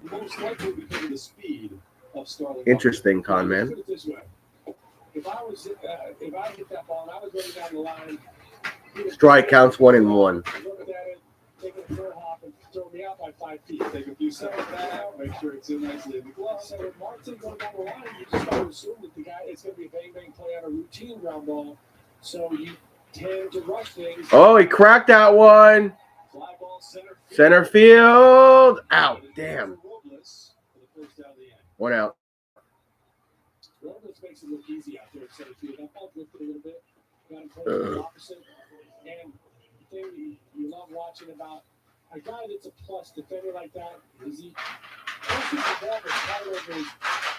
most likely because of the speed of Starling. Interesting, Con Man. Put it this way. If I hit that ball and I was running down the line, Strike counts 1-1. looked at it, taking a throw hop and throw me out by 5 feet. Take a few seconds out, make sure it's in nicely in the glove. So with Martin going down the line, you just got to assume that the guy, it's going to be a bang-bang play on a routine ground ball. So you tend to rush things. Oh, he cracked that one. Fly ball Center field. Out. Damn. Robles for the first out of the end. One out. Robles makes it look easy out there at center field. That ball drifted a little bit. Got him playing the opposite. And the thing you love watching about a guy that's a plus defender like that is he pushes the ball that's hard over his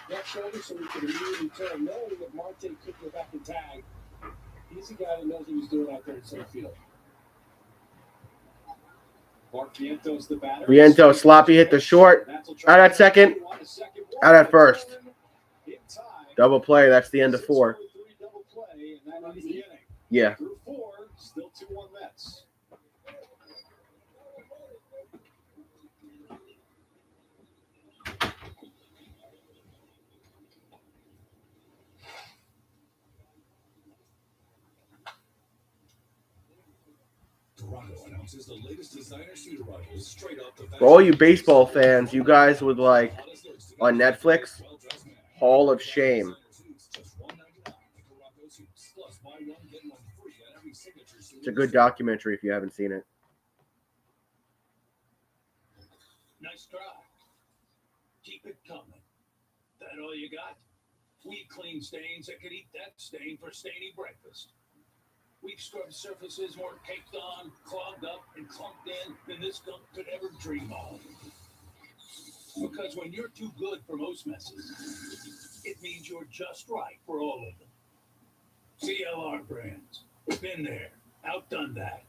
left shoulder so he can immediately turn, knowing that Marte could go back and tag. He's a guy that knows what he's doing out there in center field. Mark Vientos, the batter. Vientos, sloppy hit the short. Out at second. Out at first. Double play. That's the end of 4. Yeah. Through 4, still 2-1 Mets. Toronto announces the latest designer suit arrivals straight off the For all you baseball fans, you guys would like on Netflix, Hall of Shame. It's a good documentary if you haven't seen it. Nice try. Keep it coming. That all you got? We clean stains that could eat that stain for stainy breakfast. We've scrubbed surfaces more caked on, clogged up, and clumped in than this gunk could ever dream of. Because when you're too good for most messes, it means you're just right for all of them. CLR Brands. Been there. Outdone that.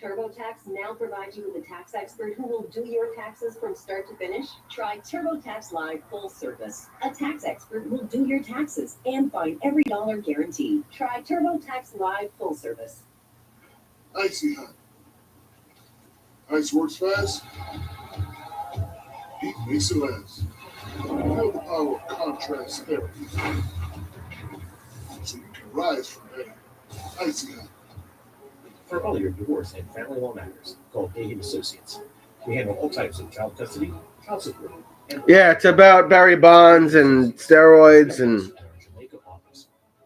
TurboTax now provides you with a tax expert who will do your taxes from start to finish. Try TurboTax Live Full Service. A tax expert will do your taxes and find every dollar guaranteed. Try TurboTax Live Full Service. Icy Hot. Ice works fast. Heat makes it last. Feel the power of contrast therapy. So you can rise from pain. Icy Hot. For all your divorce and family law matters, call Gagan Associates. We handle all types of child custody, child support, and Yeah, it's about Barry Bonds and steroids, and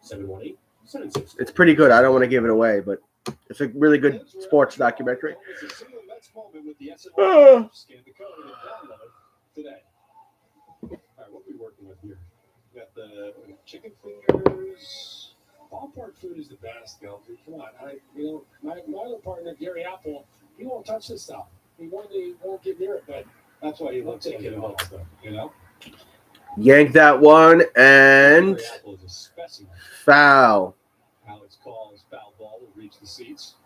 718-766. it's pretty good. I don't want to give it away, but it's a really good sports documentary. Oh. Scan the code and download today. All right, what are we working with here? We got the chicken fingers. Ballpark food is the best, Gelby. Come on. My other partner, Gary Apple, he won't touch this stuff. He won't get near it, but that's why he looks like it all stuff, you know? Yank that one and Gary Apple is a specimen. foul. Alex calls foul ball will reach the seats.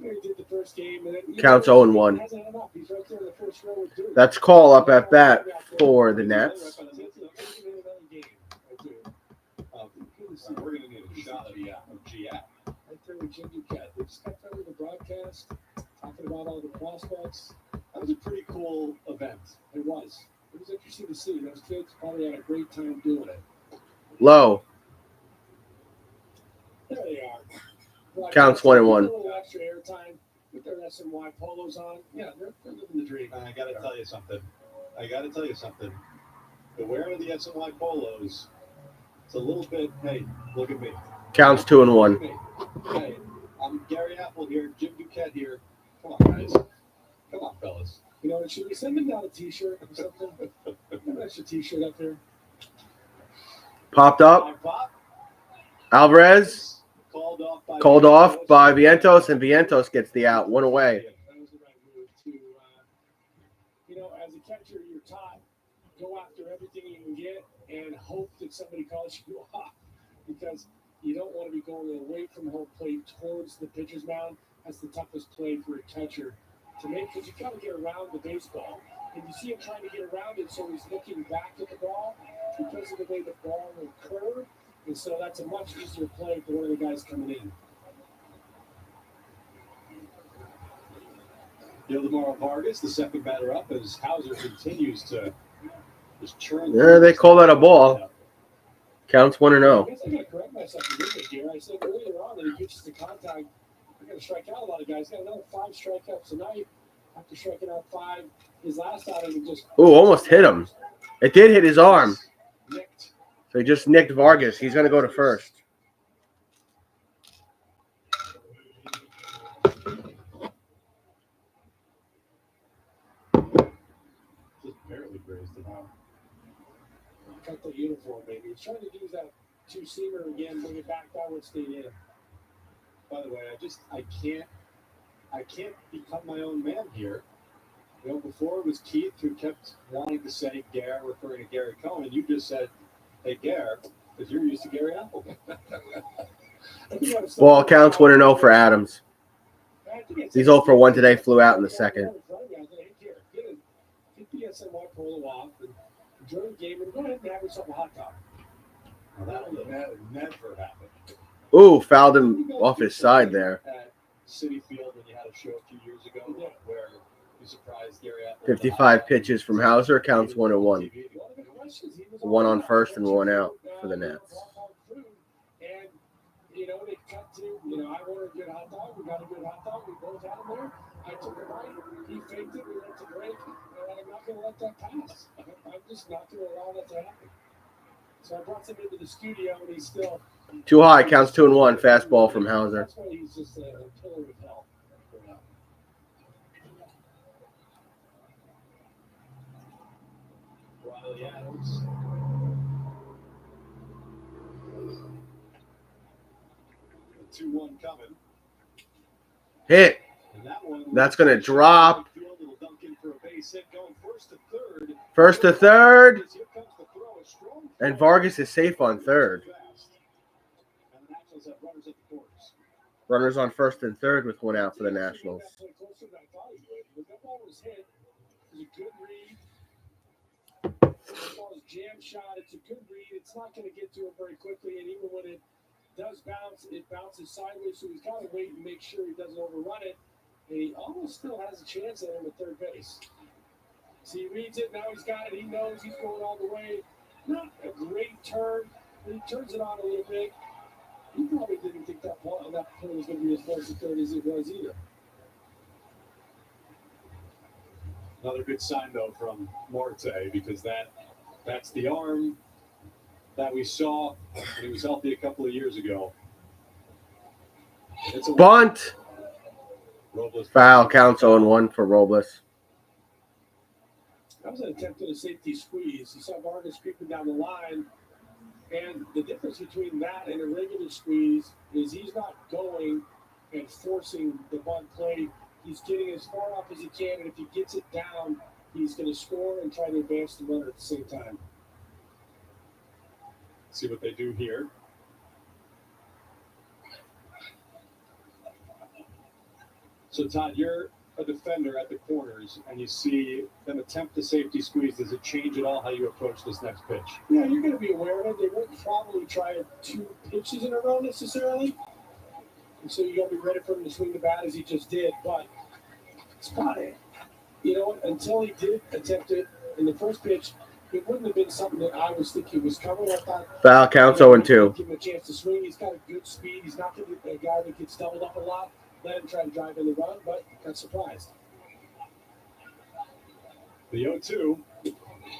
he did the first game. And then, Counts 0-1. Hasn't had enough. He's right there in the first row with Duke. That's call up at bat for the Nets. We're going to need a shot of G app. Right there with Jim Duquette. They just kept under the broadcast, talking about all the prospects. That was a pretty cool event. It was. It was interesting to see. Those kids probably had a great time doing it. Low. There they are. Counts 1-1. A little extra airtime with their SNY polos on. Yeah, they're living the dream. I got to tell you something. The wearing of the SNY polos, it's a little bit, hey, look at me. Counts 2-1. Hey, I'm Gary Apple here, Jim Duquette here. Come on, guys. Come on, fellas. You know, should we send them down a T-shirt or something? An extra T-shirt up there. Popped up. Alvarez. Called off by Vientos, and Vientos gets the out. One away. That was the right move to, as a catcher, you're taught go after everything you can get and hope that somebody calls you off, because you don't want to be going away from home plate towards the pitcher's mound. That's the toughest play for a catcher to make, because you got to get around the baseball. And you see him trying to get around it, so he's looking back at the ball because of the way the ball will curve. And so that's a much easier play for one of the guys coming in. Yildemar Vargas, the second batter up, as Hauser continues to just churn. Yeah, they call that a ball. Counts 1-0. I guess I got to correct myself a little bit here. I said earlier on that he gets to contact. We're going to strike out a lot of guys. Got another 5 strikeouts tonight after striking out 5. His last outing, he just. Ooh, almost hit him. It did hit his arm. So he just nicked Vargas. He's going to go to first. raised him. Cut the uniform, maybe. He's trying to use that two-seamer again, bring it back down and stay in. By the way, I can't become my own man here. You know, before it was Keith who kept wanting to say Gare, referring to Gary Cohen. You just said, "Hey, Gare," because you're used to Gary Appleton. Ball counts 1-0 for Adams. He's 0 for 1 today. Flew out in the second. Get PSNY polo off and enjoy the game and go ahead and have yourself a hot dog. That would never happen. Ooh, fouled him off his side there. At City Field when you had a show a few years ago where you surprised Gary Appleton. 55 pitches from Hauser. Counts 1-1. 1 on first and 1 out for the Nats. And, you know, they cut to, you know, I ordered a good hot dog. We got a good hot dog. We both had them there. I took a bite. He faked it. We went to break. And I'm not going to let that pass. I'm just not going to allow that to happen. So I brought him into the studio, and he's still... Too high. Counts 2-1. Fastball from Hauser. That's why he's just a pillar of hell. Riley Adams. The 2-1 coming. Hit. And that one, That's going to drop. little dunk in for a base hit, going first to third. First to third. Here comes the throw, a strong And Vargas is safe on third. fast. And the Nationals have runners at the corners. Runners on first and third with 1 out for the Nationals. That ball was hit. It was a good read. That ball is jam shot. It's a good read. It's not going to get to him very quickly. And even when it does bounce, it bounces sideways. So he's got to wait and make sure he doesn't overrun it. And he almost still has a chance at him at third base. So he reads it. Now he's got it. He knows he's going all the way. Not a great turn. He turns it on a little bit. He probably didn't think that play was going to be as close to third as it was either. Another good sign, though, from Marte, because that's the arm that we saw when he was healthy a couple of years ago. It's a Bunt. Robles. Foul. Counts 0-1 for Robles. That was an attempt at a safety squeeze. You saw Vargas creeping down the line. And the difference between that and a regular squeeze is he's not going and forcing the bunt play. He's getting as far up as he can, and if he gets it down, he's going to score and try to advance the runner at the same time. See what they do here. So, Todd, you're a defender at the corners, and you see them attempt the safety squeeze. Does it change at all how you approach this next pitch? Yeah, you're going to be aware of it. They won't probably try 2 pitches in a row necessarily. And so you got to be ready for him to swing the bat as he just did. But Scott, you know what? Until he did attempt it in the first pitch, it wouldn't have been something that I was thinking was coming. I thought Foul. Counts 0-2. give him a chance to swing. He's got a good speed. He's not going to be a guy that gets doubled up a lot. Let him try to drive in the run, but got surprised. The 0-2.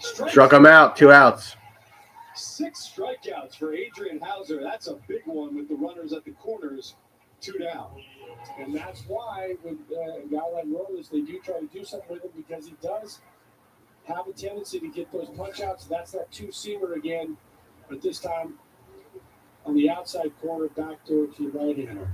Struck him out. 2 outs. 6 strikeouts for Adrian Hauser. That's a big one with the runners at the corners. 2 down. And that's why with a guy like Robles, they do try to do something with him because he does have a tendency to get those punch outs. That's that 2-seamer again, but this time on the outside corner, backdoor to the right-hander.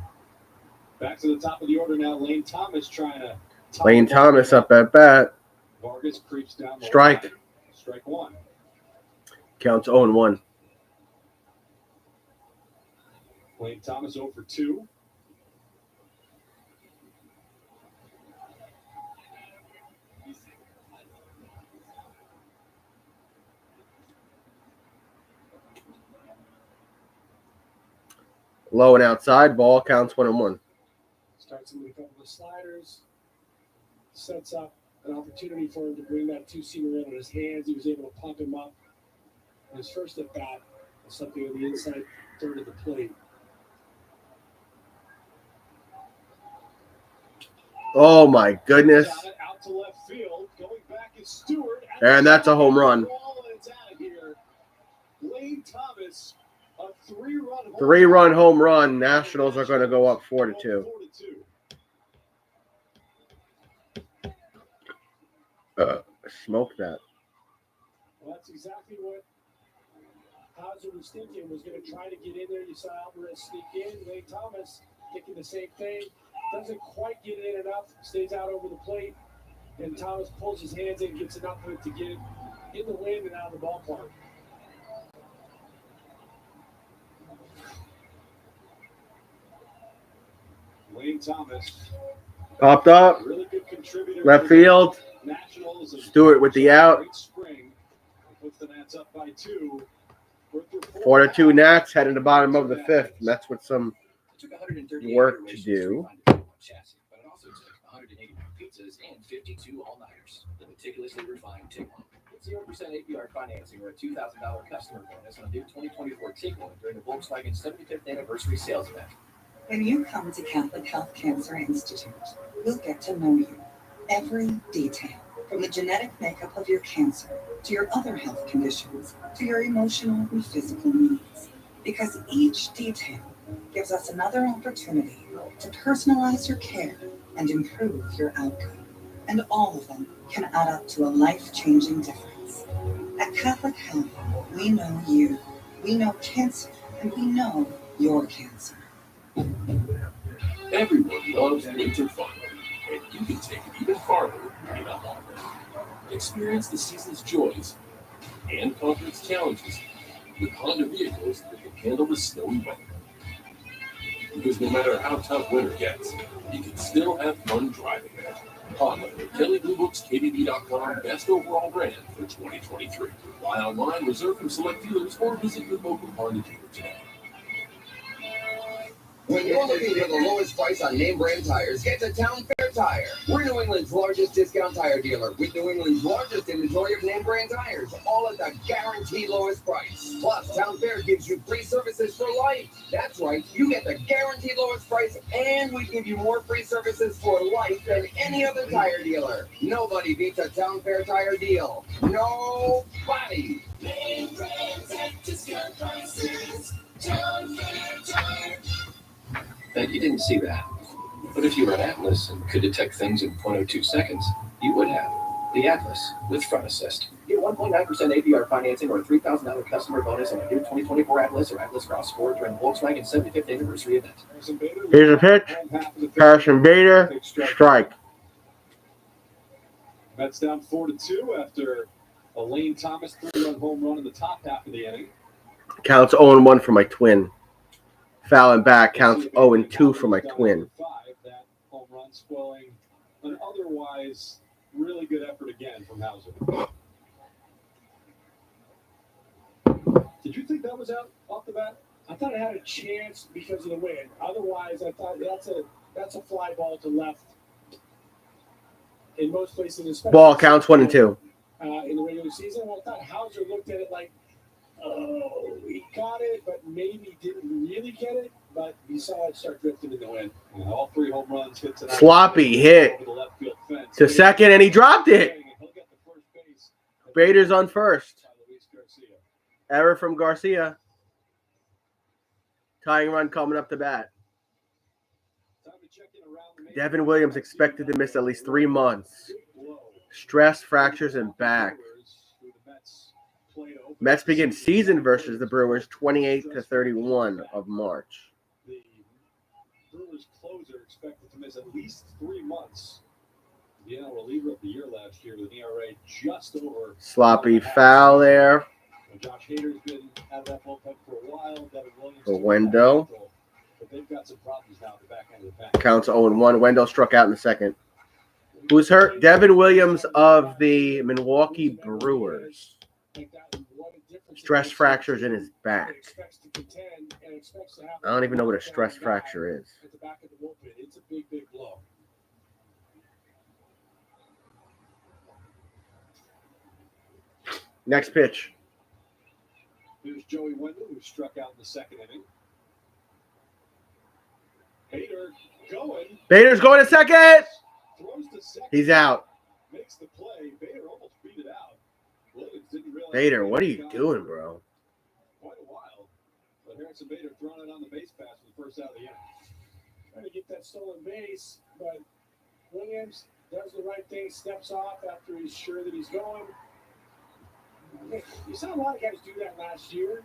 Back to the top of the order now. Lane Thomas trying to. Lane Thomas up at bat. Vargas creeps down the Strike. line. Strike 1. Counts 0-1. Lane Thomas 0 for 2. Low and outside. Ball counts 1-1. Starts him with a couple of sliders. Sets up an opportunity for him to bring that 2-seamer in on his hands. He was able to pump him up. And his first at bat was something on the inside third of the plate. Oh my goodness. Out to left field. Going back is Stewart. And that's a home run. And it's out of here. Lane Thomas, a 3-run home 3-run home run. Nationals are going to go up 4-2. Smoke that. Well, that's exactly what Hauser was thinking, was going to try to get in there. You saw Alvarez sneak in. Lane Thomas thinking the same thing. Doesn't quite get in enough. Stays out over the plate. And Thomas pulls his hands in, gets enough of it to get in the wind and out of the ballpark. Lane Thomas. Popped up. Really good contributor. Left field. Nationals. Stewart with the out. Great spring. Puts the Nats up by 2. 4-2 Nats heading to the bottom of the 5th. Mets with some work to do. But it also took 180 pizzas and 52 all-nighters. The meticulously refined Tiguan. It's 0% APR financing or a $2,000 customer bonus on a new 2024 Tiguan during the Volkswagen 75th anniversary sales event. When you come to Catholic Health Cancer Institute, we'll get to know you. Every detail, from the genetic makeup of your cancer to your other health conditions, to your emotional and physical needs. Because each detail gives us another opportunity to personalize your care and improve your outcome. And all of them can add up to a life-changing difference. At Catholic Health, we know you, we know cancer, and we know your cancer. Everyone loves winter fun, and you can take it even farther in a Honda. Experience the season's joys and conquer its challenges with Honda vehicles that can handle the snowy weather. Because no matter how tough winter gets, you can still have fun driving it. Honda, Kelly Blue Book's KBB.com best overall brand for 2023. Buy online, reserve from select dealers, or visit your local Honda dealer today. When you're looking for the lowest price on name brand tires, get to Town Fair Tire. We're New England's largest discount tire dealer with New England's largest inventory of name brand tires, all at the guaranteed lowest price. Plus, Town Fair gives you free services for life. That's right, you get the guaranteed lowest price, and we give you more free services for life than any other tire dealer. Nobody beats a Town Fair Tire deal. Nobody. Name brands at discount prices. Town Fair Tire. Bet you didn't see that. But if you were an Atlas and could detect things in 0.02 seconds, you would have. The Atlas with Front Assist. Get 1.9% APR financing or a $3,000 customer bonus on a new 2024 Atlas or Atlas Cross Sport during the Volkswagen 75th anniversary event. Here's a pitch. Harrison Bader. Strike. Mets down 4-2 after a Lane Thomas 3-run home run in the top half of the inning. Counts 0-1 for my twin. Fouling back. Counts 0-2 for my twin. That home run spoiling an otherwise really good effort again from Hauser. Did you think that was out off the bat? I thought it had a chance because of the wind. Otherwise, I thought that's a fly ball to left. In most places, especially Ball counts 1-2. In the regular season, I thought Hauser looked at it like, oh, he got it, but maybe didn't really get it. But he saw it start drifting in the wind. Yeah, all 3 home runs hit tonight. Sloppy hit to second, and he dropped it. Bader's on first. Error from Garcia. Tying run coming up to bat. Devin Williams expected to miss at least 3 months. Stress, fractures, and back. Mets begin season versus the Brewers 28-31 of March. The Brewers closer expected to miss at least 3 months. The NL reliever of the year last year with an ERA just over. Sloppy foul there. Josh Hader's been out of that bullpen for a while. Devin Williams For Wendell. But they've got some problems now at the back end of the pack. Counts 0-1. Wendell struck out in the second. Who's hurt? Devin Williams of the Milwaukee Brewers. Stress fractures in his back. I don't even know what a stress fracture is. At the back of the bullpen, it's a big, big blow. Next pitch. Here's Joey Wendell, who struck out in the second inning. Hader going. Bader's going to second. Throws to second. He's out. Makes the play. Bader almost beat it out. Williams didn't realize. Bader, what are you doing, bro? Quite a while. But Harrison Bader throwing it on the base pass for the first out of the inning. Trying to get that stolen base, but Williams does the right thing, steps off after he's sure that he's going. You saw a lot of guys do that last year.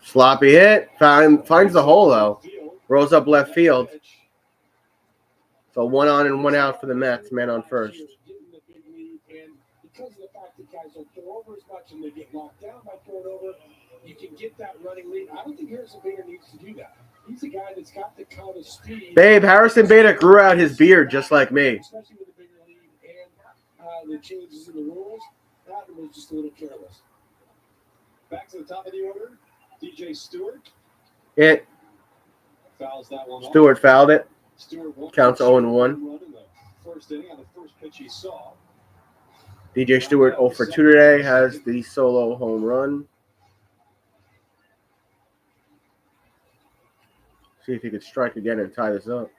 Sloppy hit. Finds the hole, though. Rolls up left field. So 1 on and 1 out for the Mets. Man on first. And because of the fact that guys don't throw over as much and they get locked down by throwing over, you can get that running lead. I don't think Harrison Bader needs to do that. He's a guy that's got the kind of speed. Babe, Harrison Bader grew out his beard just like me. Especially with the bigger lead and the changes in the rules. That was just a little careless. Back to the top of the order, DJ Stewart. Hit. Fouls that one Stewart off. fouled it. Stewart Counts 0-1. run in the first inning on the first pitch he saw. DJ Stewart 0 for 2 today. Has the solo home run. See if he could strike again and tie this up.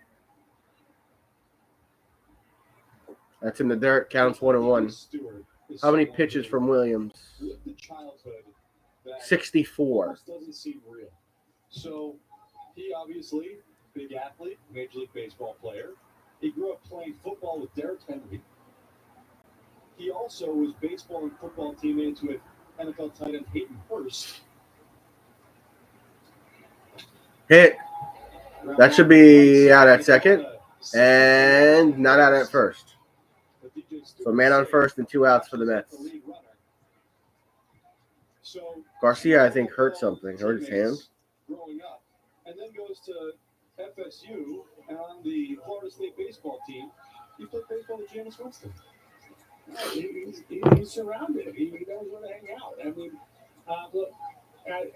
That's in the dirt. Counts 1-1. How many pitches from Williams? 64. Almost doesn't seem real. So he obviously, big athlete, Major League Baseball player. He grew up playing football with Derrick Henry. He also was baseball and football teammates with NFL tight end Hayden Hurst. Hit. That should be out at second. And not out at first. So man on first and 2 outs for the Mets. Garcia, I think, hurt something. Hurt his hand. Growing up, and then goes to FSU and on the Florida State baseball team. He played baseball with Jameis Winston. He's surrounded. He knows where to hang out. I mean, look,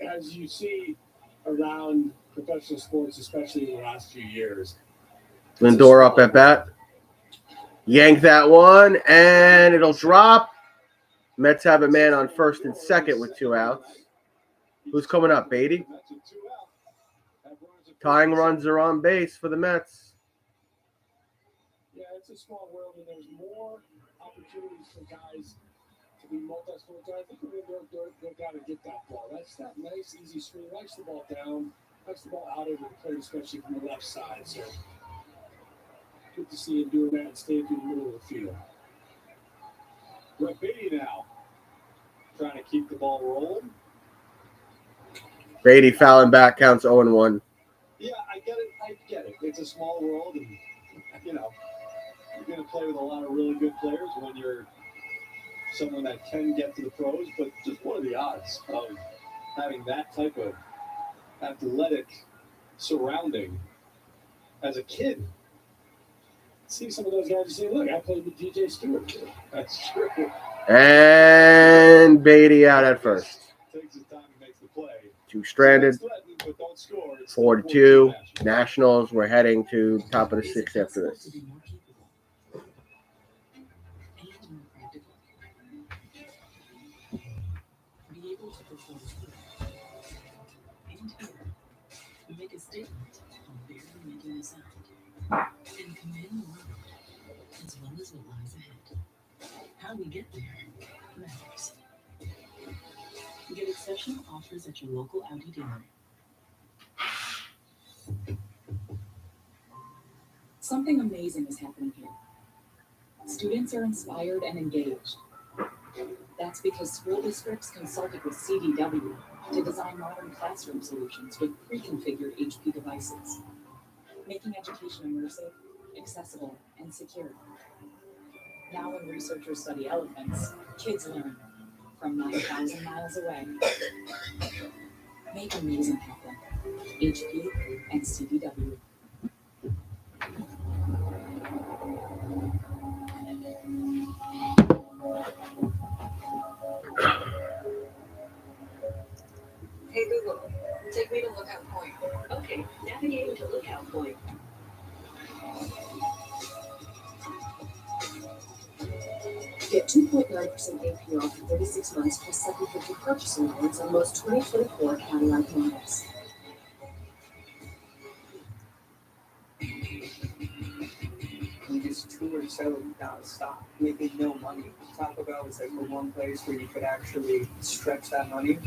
as you see around professional sports, especially in the last few years. Lindor up at bat. Yank that one, and it'll drop. Mets have a man on first and second with 2 outs. Who's coming up, Beatty? Tying runs are on base for the Mets. Yeah, it's a small world, and there's more opportunities for guys to be multi-sport guys. I think they've got to get that ball. That's that nice, easy swing. Likes the ball down. Likes the ball out of the plate, especially from the left side. So good to see him doing that and staying through the middle of the field. Brett Beatty now trying to keep the ball rolling. Beatty fouling back, counts 0-1. Yeah, I get it. It's a small world, and, you know, you're going to play with a lot of really good players when you're someone that can get to the pros, but just what are the odds of having that type of athletic surrounding as a kid? See some of those guys and say, look, I played with DJ Stewart. That's true. And Beatty out at first. Takes his time and makes the play. 2 stranded. But don't score. 4-2. Nationals. We're heading to top of the 6th after this. Make a statement on barely making a sound and command the world as well as what lies ahead. How we get there matters. Get exceptional offers at your local Audi dealer. Something amazing is happening here. Students are inspired and engaged. That's because school districts consulted with CDW to design modern classroom solutions with pre-configured HP devices, making education immersive, accessible, and secure. Now when researchers study elephants, kids learn from 9,000 miles away. Make amazing happen. HP and CDW. Hey Google, take me to Lookout Point. Okay, navigating to Lookout Point. Get 2.9% APR for 36 months plus $750 purchasing loans on most 2024 Cadillac models. You just tour so nonstop, making no money. Taco Bell was like the one place where you could actually stretch that money.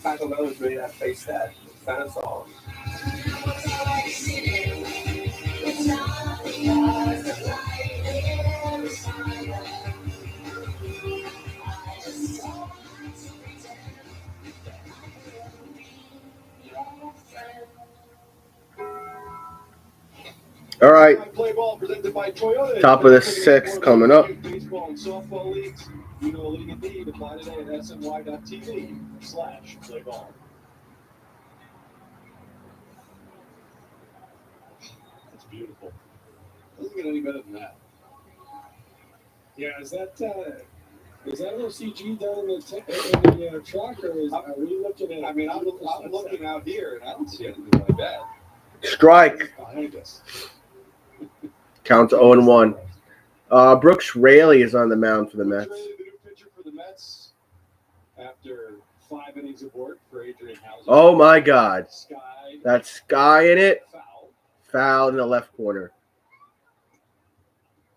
Taco Bell was really that place that fed us all. All right. Play ball presented by Toyota. Top of the sixth coming up. Baseball and softball leagues. You know a league in need. Apply today at sny.tv/playball. That's beautiful. Doesn't get any better than that. Yeah, is that a little CG done in the truck, or are we looking at? I mean, I'm looking out here, and I don't see anything like that. Strike. Behind us. Counts 0-1. Brooks Raley is on the mound for the Mets. Brooks Raley, the new pitcher for the Mets, after 5 innings of work for Adrian Hauser. Oh my God. Sky. That Sky in it. Foul. Foul in the left corner.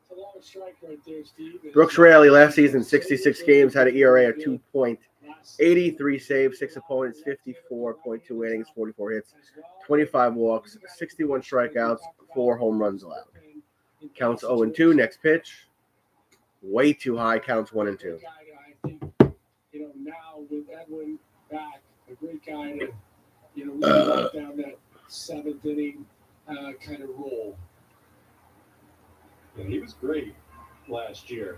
It's a long strike right there, Steve. Brooks Raley last season, 66 games, had an ERA of 2.83 saves, 6 opponents, 54.2 innings, 44 hits, 25 walks, 61 strikeouts, 4 home runs allowed. Counts 0-2. Next pitch. Way too high. Counts 1-2. I think, now with Edwin back, a great guy to, really lock down that 7th inning kind of role. Yeah, he was great last year.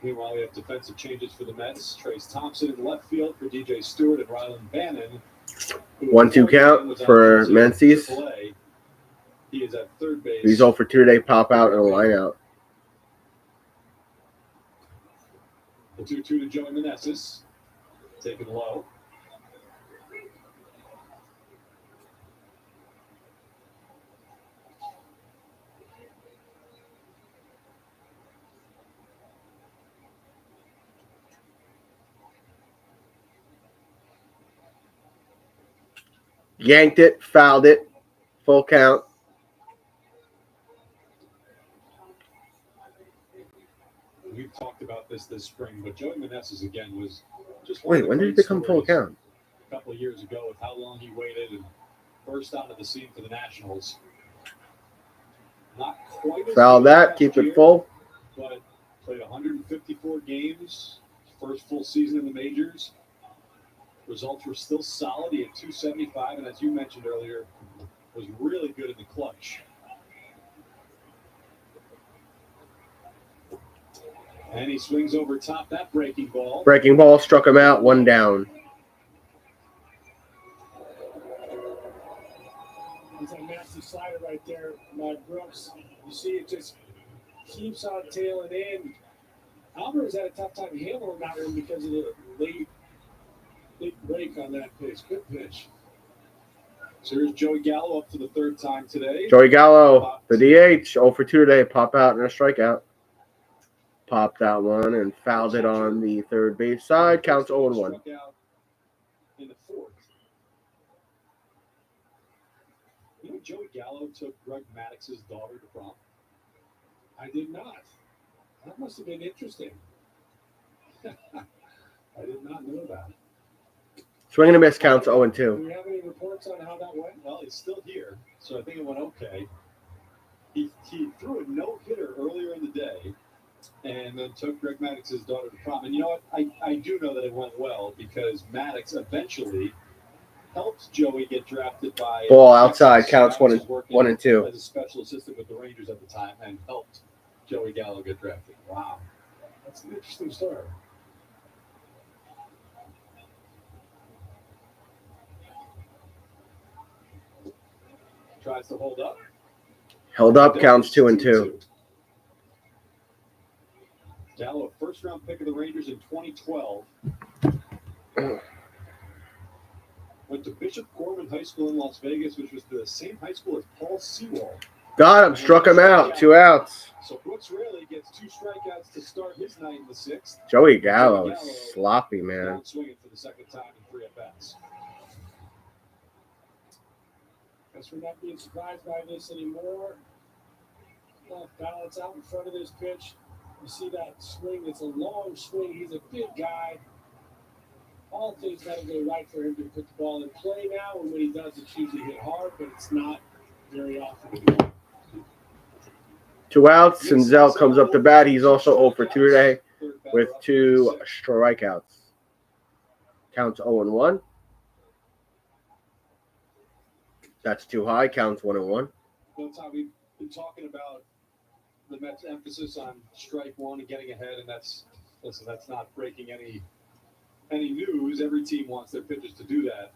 Meanwhile, we have defensive changes for the Mets. Trace Thompson in left field for DJ Stewart and Rylan Bannon. 1-2 count for Menzies. He is at third base. He's 0 for 2 today. Pop out and a line out. The 2-2 to Joey Meneses. Taken low. Yanked it. Fouled it. Full count. We've talked about this spring, but Joey Meneses again was just. Wait, when did it become full count? A couple of years ago, with how long he waited and burst onto the scene for the Nationals. Not quite. Foul that. Keep it full. But played 154 games, first full season in the majors. Results were still solid. He had 275, and as you mentioned earlier, was really good in the clutch. And he swings over top that breaking ball. Breaking ball struck him out. 1 down. It's a nasty slider right there by Brooks. You see it just keeps on tailing in. Alvarez had a tough time handling that one because of the late break on that pitch. Good pitch. So here's Joey Gallo up for the 3rd time today. Joey Gallo, the DH, 0 for 2 today. Pop out and a strikeout. Popped that one and fouled it on the third base side. Counts 0-1. In the 4th. You know, Joey Gallo took Greg Maddox's daughter to prom. I did not. That must have been interesting. I did not know that. Swing and a miss. Counts 0-2. Do we have any reports on how that went? Well, he's still here, so I think it went okay. He threw a no-hitter earlier in the day and then took Greg Maddox's daughter to prom. And you know what? I do know that it went well because Maddox eventually helped Joey get drafted by Ball outside. Counts 1 and 2. as a special assistant with the Rangers at the time and helped Joey Gallo get drafted. Wow. That's an interesting story. Tries to hold up. Held up. Counts 2 and 2. Gallo, first-round pick of the Rangers in 2012. Went to Bishop Gorman High School in Las Vegas, which was the same high school as Paul Sewall. Got him. Struck him out. 2 outs. So Brooks Raley gets 2 strikeouts to start his night in the 6th. Joey Gallo is sloppy, man. Down swinging for the 2nd time in 3 at-bats. Guess we're not being surprised by this anymore. Balance out in front of this pitch. You see that swing. It's a long swing. He's a big guy. All things got to go right for him to put the ball in play now. And when he does, it's usually hit hard, but it's not very often. 2 outs. Senzel comes up to bat. He's also 0 for 2 today with 2 strikeouts. Counts 0-1. That's too high. Counts 1-1. Well, Tom, we've been talking about the Mets' emphasis on strike one and getting ahead, and that's not breaking any news. Every team wants their pitchers to do that.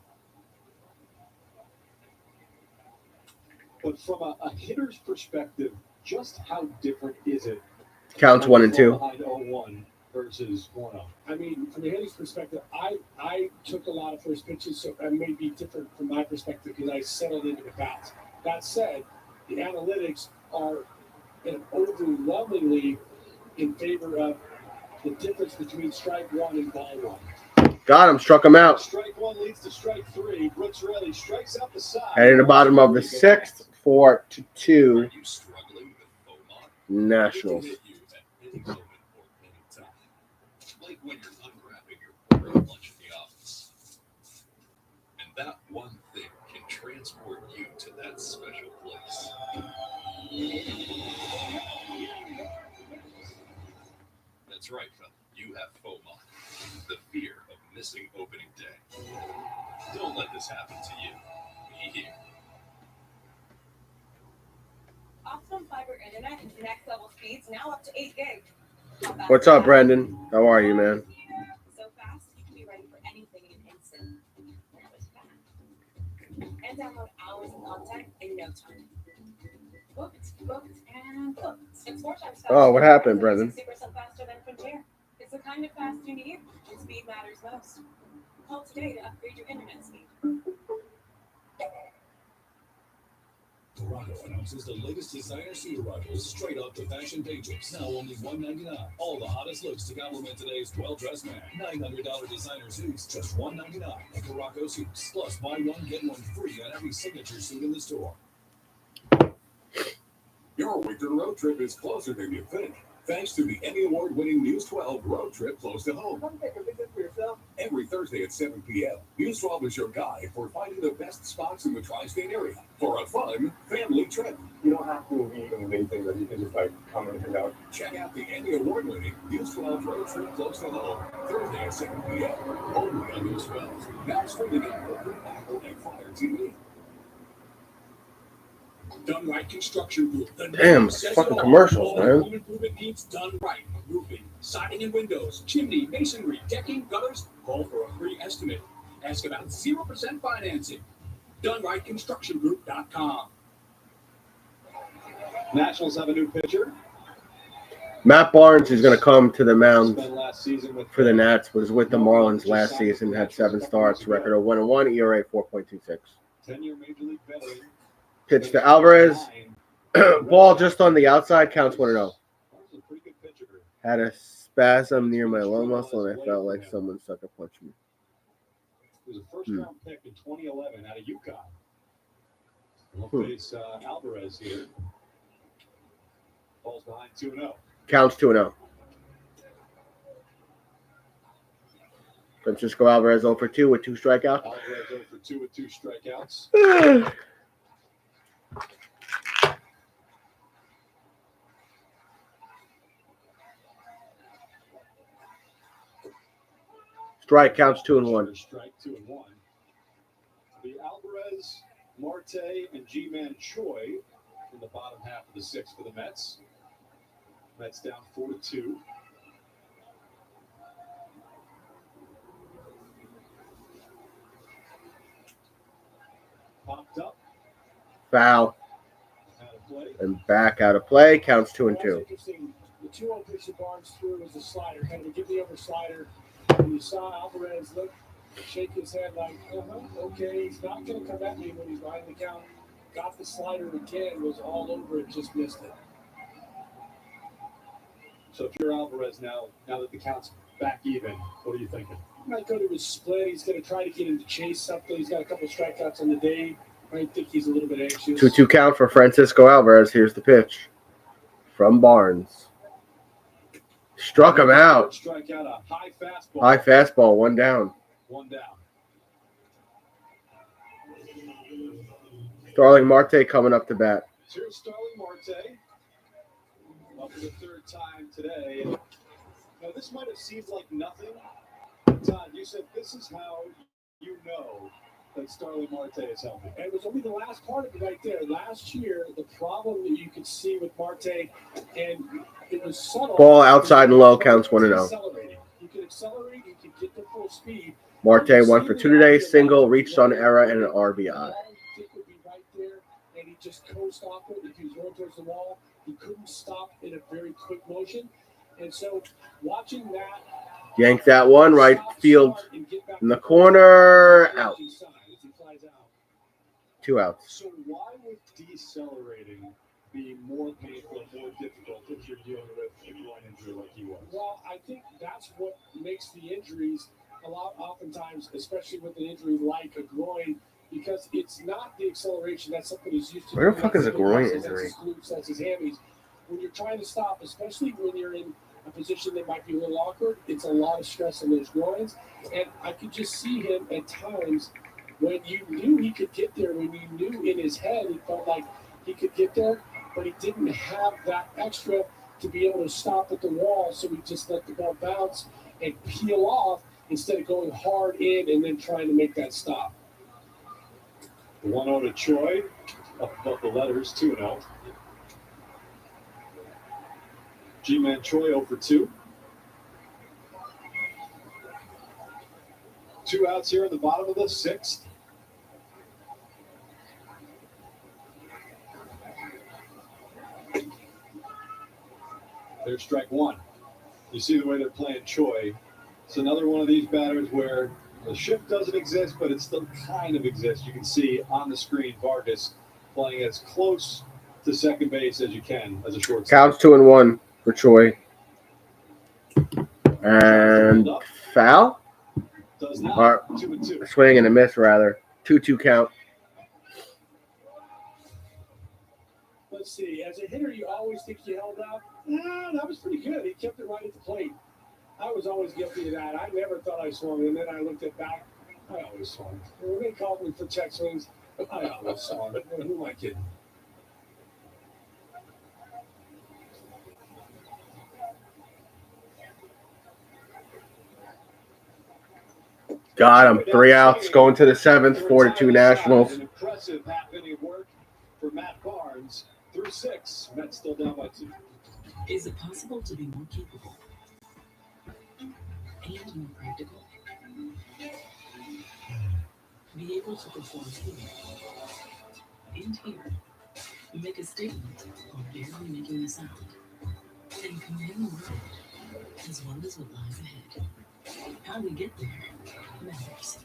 But from a hitter's perspective, just how different is it? Counts 1 and 2. Behind 0-1 versus 1-0. I mean, from a hitter's perspective, I took a lot of first pitches, so that may be different from my perspective because I settled into the bats. That said, the analytics are overwhelmingly in favor of the difference between strike one and ball one. Got him. Struck him out. Strike one leads to strike three. Brooks Raley strikes out the side. And in the bottom of the 6th, 4-2 Are you struggling with FOMO? Nationals. It can hit you at any moment or any time. Like when you're unwrapping your boring lunch at the office. And that one thing can transport you to that special place. That's right, fella. You have FOMO. The fear of missing opening day. Don't let this happen to you. Be here. Optimum fiber internet and next level speeds now up to 8 gig. What's up, Brendan? How are you, man? So fast, you can be ready for anything in an instant. That was fast. And download hours of content in no time. Booked, and booked. It's 4 times faster. Oh, what happened, Brendan? 60% faster than Frontier. It's the kind of fast you need, and speed matters most. Call today to upgrade your internet speed. Toronto announces the latest designer suit arrivals straight off the fashion pages. Now only $199. All the hottest looks to complement today's well-dressed man. $900 designer suits, just $199 at Caraco Suits. Plus, buy one, get one free on every signature suit in the store. Your winter road trip is closer than you think. Thanks to the Emmy Award-winning News 12 Road Trip Close to Home. Come take a visit for yourself. Every Thursday at 7 p.m., News 12 is your guide for finding the best spots in the tri-state area for a fun family trip. You don't have to be anything that you can just come and hang out. Check out the Emmy Award-winning News 12 Road Trip Close to Home, Thursday at 7 p.m., only on News 12. Now streaming on Roku, Apple, and Fire TV. Done Right Construction Group. Damn, it's fucking commercials, man. Home improvement needs done right. Roofing, siding and windows, chimney, masonry, decking, gutters. Call for a free estimate. Ask about 0% financing. DoneRightConstructionGroup.com. Nationals have a new pitcher. Matt Barnes is going to come to the mound Spent last season with for the Nats. Was with the Marlins last season. Had 7 starts. Record of 1-1. ERA 4.26. 10-year Major League veteran. Pitch to Alvarez. Ball just on the outside. Counts 1-0. Had a spasm near my low muscle, and I felt like someone sucker punched me. He was a first-round pick in 2011 out of UConn. We'll face Alvarez here. Ball's behind 2-0. Counts 2-0. Francisco Alvarez 0 for 2 with 2 strikeouts. Alvarez 0 for 2 with 2 strikeouts. Strike counts 2-1. Strike 2-1. The Alvarez, Marte, and G-Man Choi in the bottom half of the 6th for the Mets. Mets down 4-2. Popped up. Foul. Out of play. And back out of play. Counts 2-2. Interesting. The 2-0 pitch that Barnes threw was a slider, kind of a give the over slider. And you saw Alvarez look, shake his head like, okay, he's not going to come at me when he's behind the count. Got the slider again, was all over it, just missed it. So if you're Alvarez now that the count's back even, what are you thinking? He might go to his split. He's going to try to get him to chase something. He's got a couple strikeouts on the day. I think he's a little bit anxious. 2-2 count for Francisco Alvarez. Here's the pitch from Barnes. Struck him out. Strike out a high fastball. High fastball, 1 down. 1 down. Starling Marte coming up to bat. Here's Starling Marte. Up for the 3rd time today. Now, this might have seemed like nothing. Todd, you said this is how you know that Starling Marte is healthy. And it was only the last part of it right there. Last year, the problem that you could see with Marte, and it was subtle. Ball outside and low, counts 1-0. Accelerating. You could accelerate, you could get to full speed. Marte 1 for 2 today, single, reached on error, and an RBI. Dick would be right there, and he just coast off it. If he was going towards the wall, he couldn't stop in a very quick motion. And so, watching that, Yank that one, right field in the corner, out. 2 outs. So why would decelerating be more painful and more difficult if you're dealing with a groin injury like he was? Well, I think that's what makes the injuries a lot oftentimes, especially with an injury like a groin, because it's not the acceleration that somebody's used to. Where the fuck is a groin injury? That's his glutes, that's his hammies. When you're trying to stop, especially when you're in a position that might be a little awkward, it's a lot of stress on those groins. And I could just see him at times when you knew he could get there, when you knew in his head he felt like he could get there, but he didn't have that extra to be able to stop at the wall, so he just let the ball bounce and peel off instead of going hard in and then trying to make that stop. 1-0 to Troy, up above the letters, 2-0. G-Man Troy 0 for 2. 2 outs here in the bottom of the 6th. There's strike 1. You see the way they're playing Troy. It's another one of these batters where the shift doesn't exist, but it still kind of exists. You can see on the screen Vargas playing as close to second base as you can as a shortstop. Counts 2-1 for Troy. And foul? Does not. Or 2-2. swing and a miss, rather. 2-2 count. Let's see. As a hitter, you always think you held up. No, that was pretty good. He kept it right at the plate. I was always guilty of that. I never thought I swung, and then I looked at back. I always swung. When they called me for check swings, I always swung. Who am I kidding? Got him. 3 outs. Going to the 7th. 4-2 Nationals. An impressive half-inning work for Matt Barnes. Through 6. Mets still down by 2. Is it possible to be more capable and more practical? Be able to perform here and here, make a statement while barely making a sound, and command the world as well as what lies ahead. How we get there matters.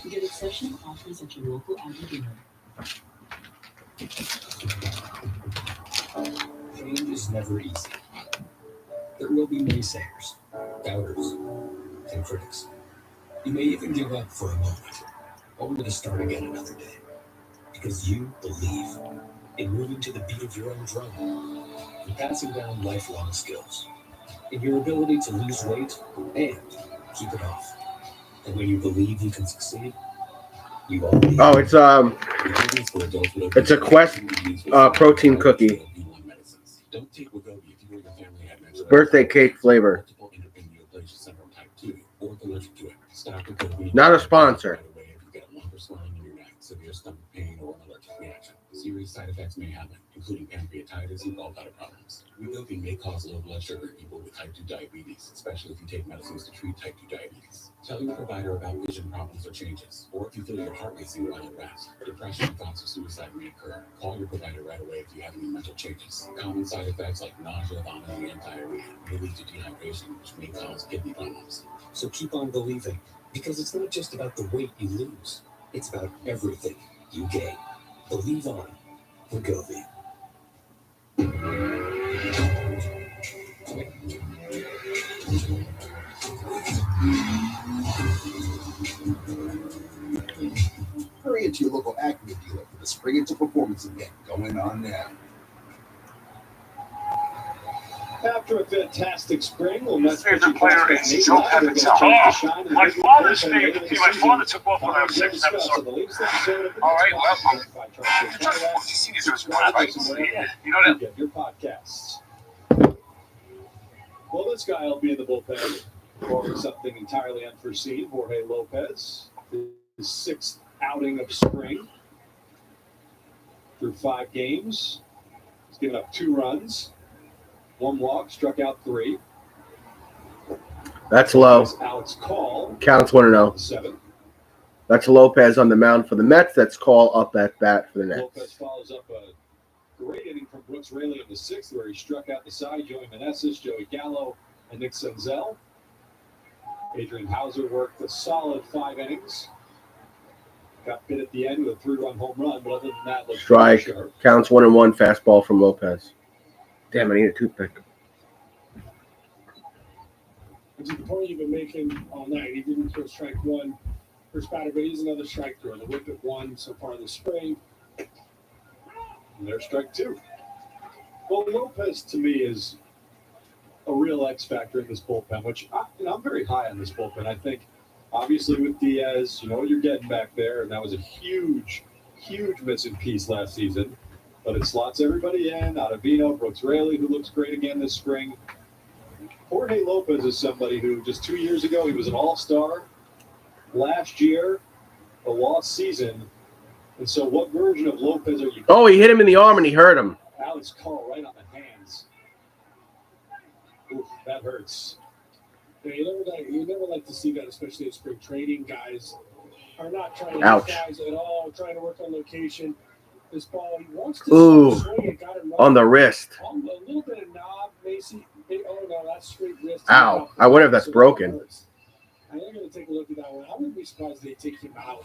Get exceptional offers at your local Apple dealer. Change is never easy. There will be naysayers, doubters, and critics. You may even give up for a moment, only to start again another day. Because you believe in moving to the beat of your own drum, and passing down lifelong skills, in your ability to lose weight and keep it off. And when you believe you can succeed, you already. Oh, it's a Quest protein cookie. Don't take Wegovy if you or your family have mentioned Birthday cake flavor. multiple interventional syndrome type 2 or allergic to it. Stop Wegovy. Not a sponsor. Right away if you get a lumbar swelling in your neck, severe stomach pain, or an allergic reaction. Serious side effects may happen, including pancreatitis and gallbladder problems. Wegovy may cause low blood sugar in people with type 2 diabetes, especially if you take medicines to treat type 2 diabetes. Tell your provider about vision problems or changes, or if you feel your heart racing while you rest. Depression and thoughts of suicide may occur. Call your provider right away if you have any mental changes. Common side effects like nausea, vomiting, and diarrhea may lead to dehydration, which may cause kidney problems. So keep on believing, because it's not just about the weight you lose. It's about everything you gain. Believe on Wegovy. Hurry into your local Acura dealer for the Spring Into Performance event going on now. After a fantastic spring, well, Mets There's a player in Joe Evans. Oh, my father's favorite team. My father took off when I was 6 episode. All right, well, you see these are right? Yeah, you know that. Get your podcasts. Well, this guy will be in the bullpen for something entirely unforeseen. Jorge Lopez is his 6th outing of spring. Through 5 games, he's given up 2 runs, 1 walk, struck out 3. That's low. Alex Call. Counts 1-0. 7. That's Lopez on the mound for the Mets. That's Call up at bat for the Nets. Lopez follows up a great inning from Brooks Raley in the 6th, where he struck out the side Joey Meneses, Joey Gallo, and Nick Senzel. Adrian Hauser worked a solid 5 innings. Got bit at the end with a 3-run home run, but other than that, looked Strike. sharp. Counts 1-1. Fastball from Lopez. Damn, I need a toothpick. Which is the point you've been making all night. He didn't throw strike 1 first batter, but he's another strike thrower. The whip at 1 so far this spring. And there's strike 2. Well, Lopez to me is a real X factor in this bullpen, which I'm very high on this bullpen. I think, obviously, with Diaz, you know what you're getting back there, and that was a huge, huge missing piece last season. But it slots everybody in. Ottavino, Brooks Raley, who looks great again this spring. Jorge Lopez is somebody who just 2 years ago, he was an all-star. Last year, a lost season. And so what version of Lopez are you? Oh, he hit him in the arm and he hurt him. Alex Call right on the hands. Oof, that hurts. Yeah, you never like to see that, especially in spring training. Guys are not trying to Ouch. guys at all, trying to work on location. This ball, he wants to Ooh, swing it, got it right. on the wrist. A little bit of knob, Macy. Oh, no, that's straight wrist. Ow. I wonder if that's broken. I'm going to take a look at that one. I wouldn't be surprised if they take him out.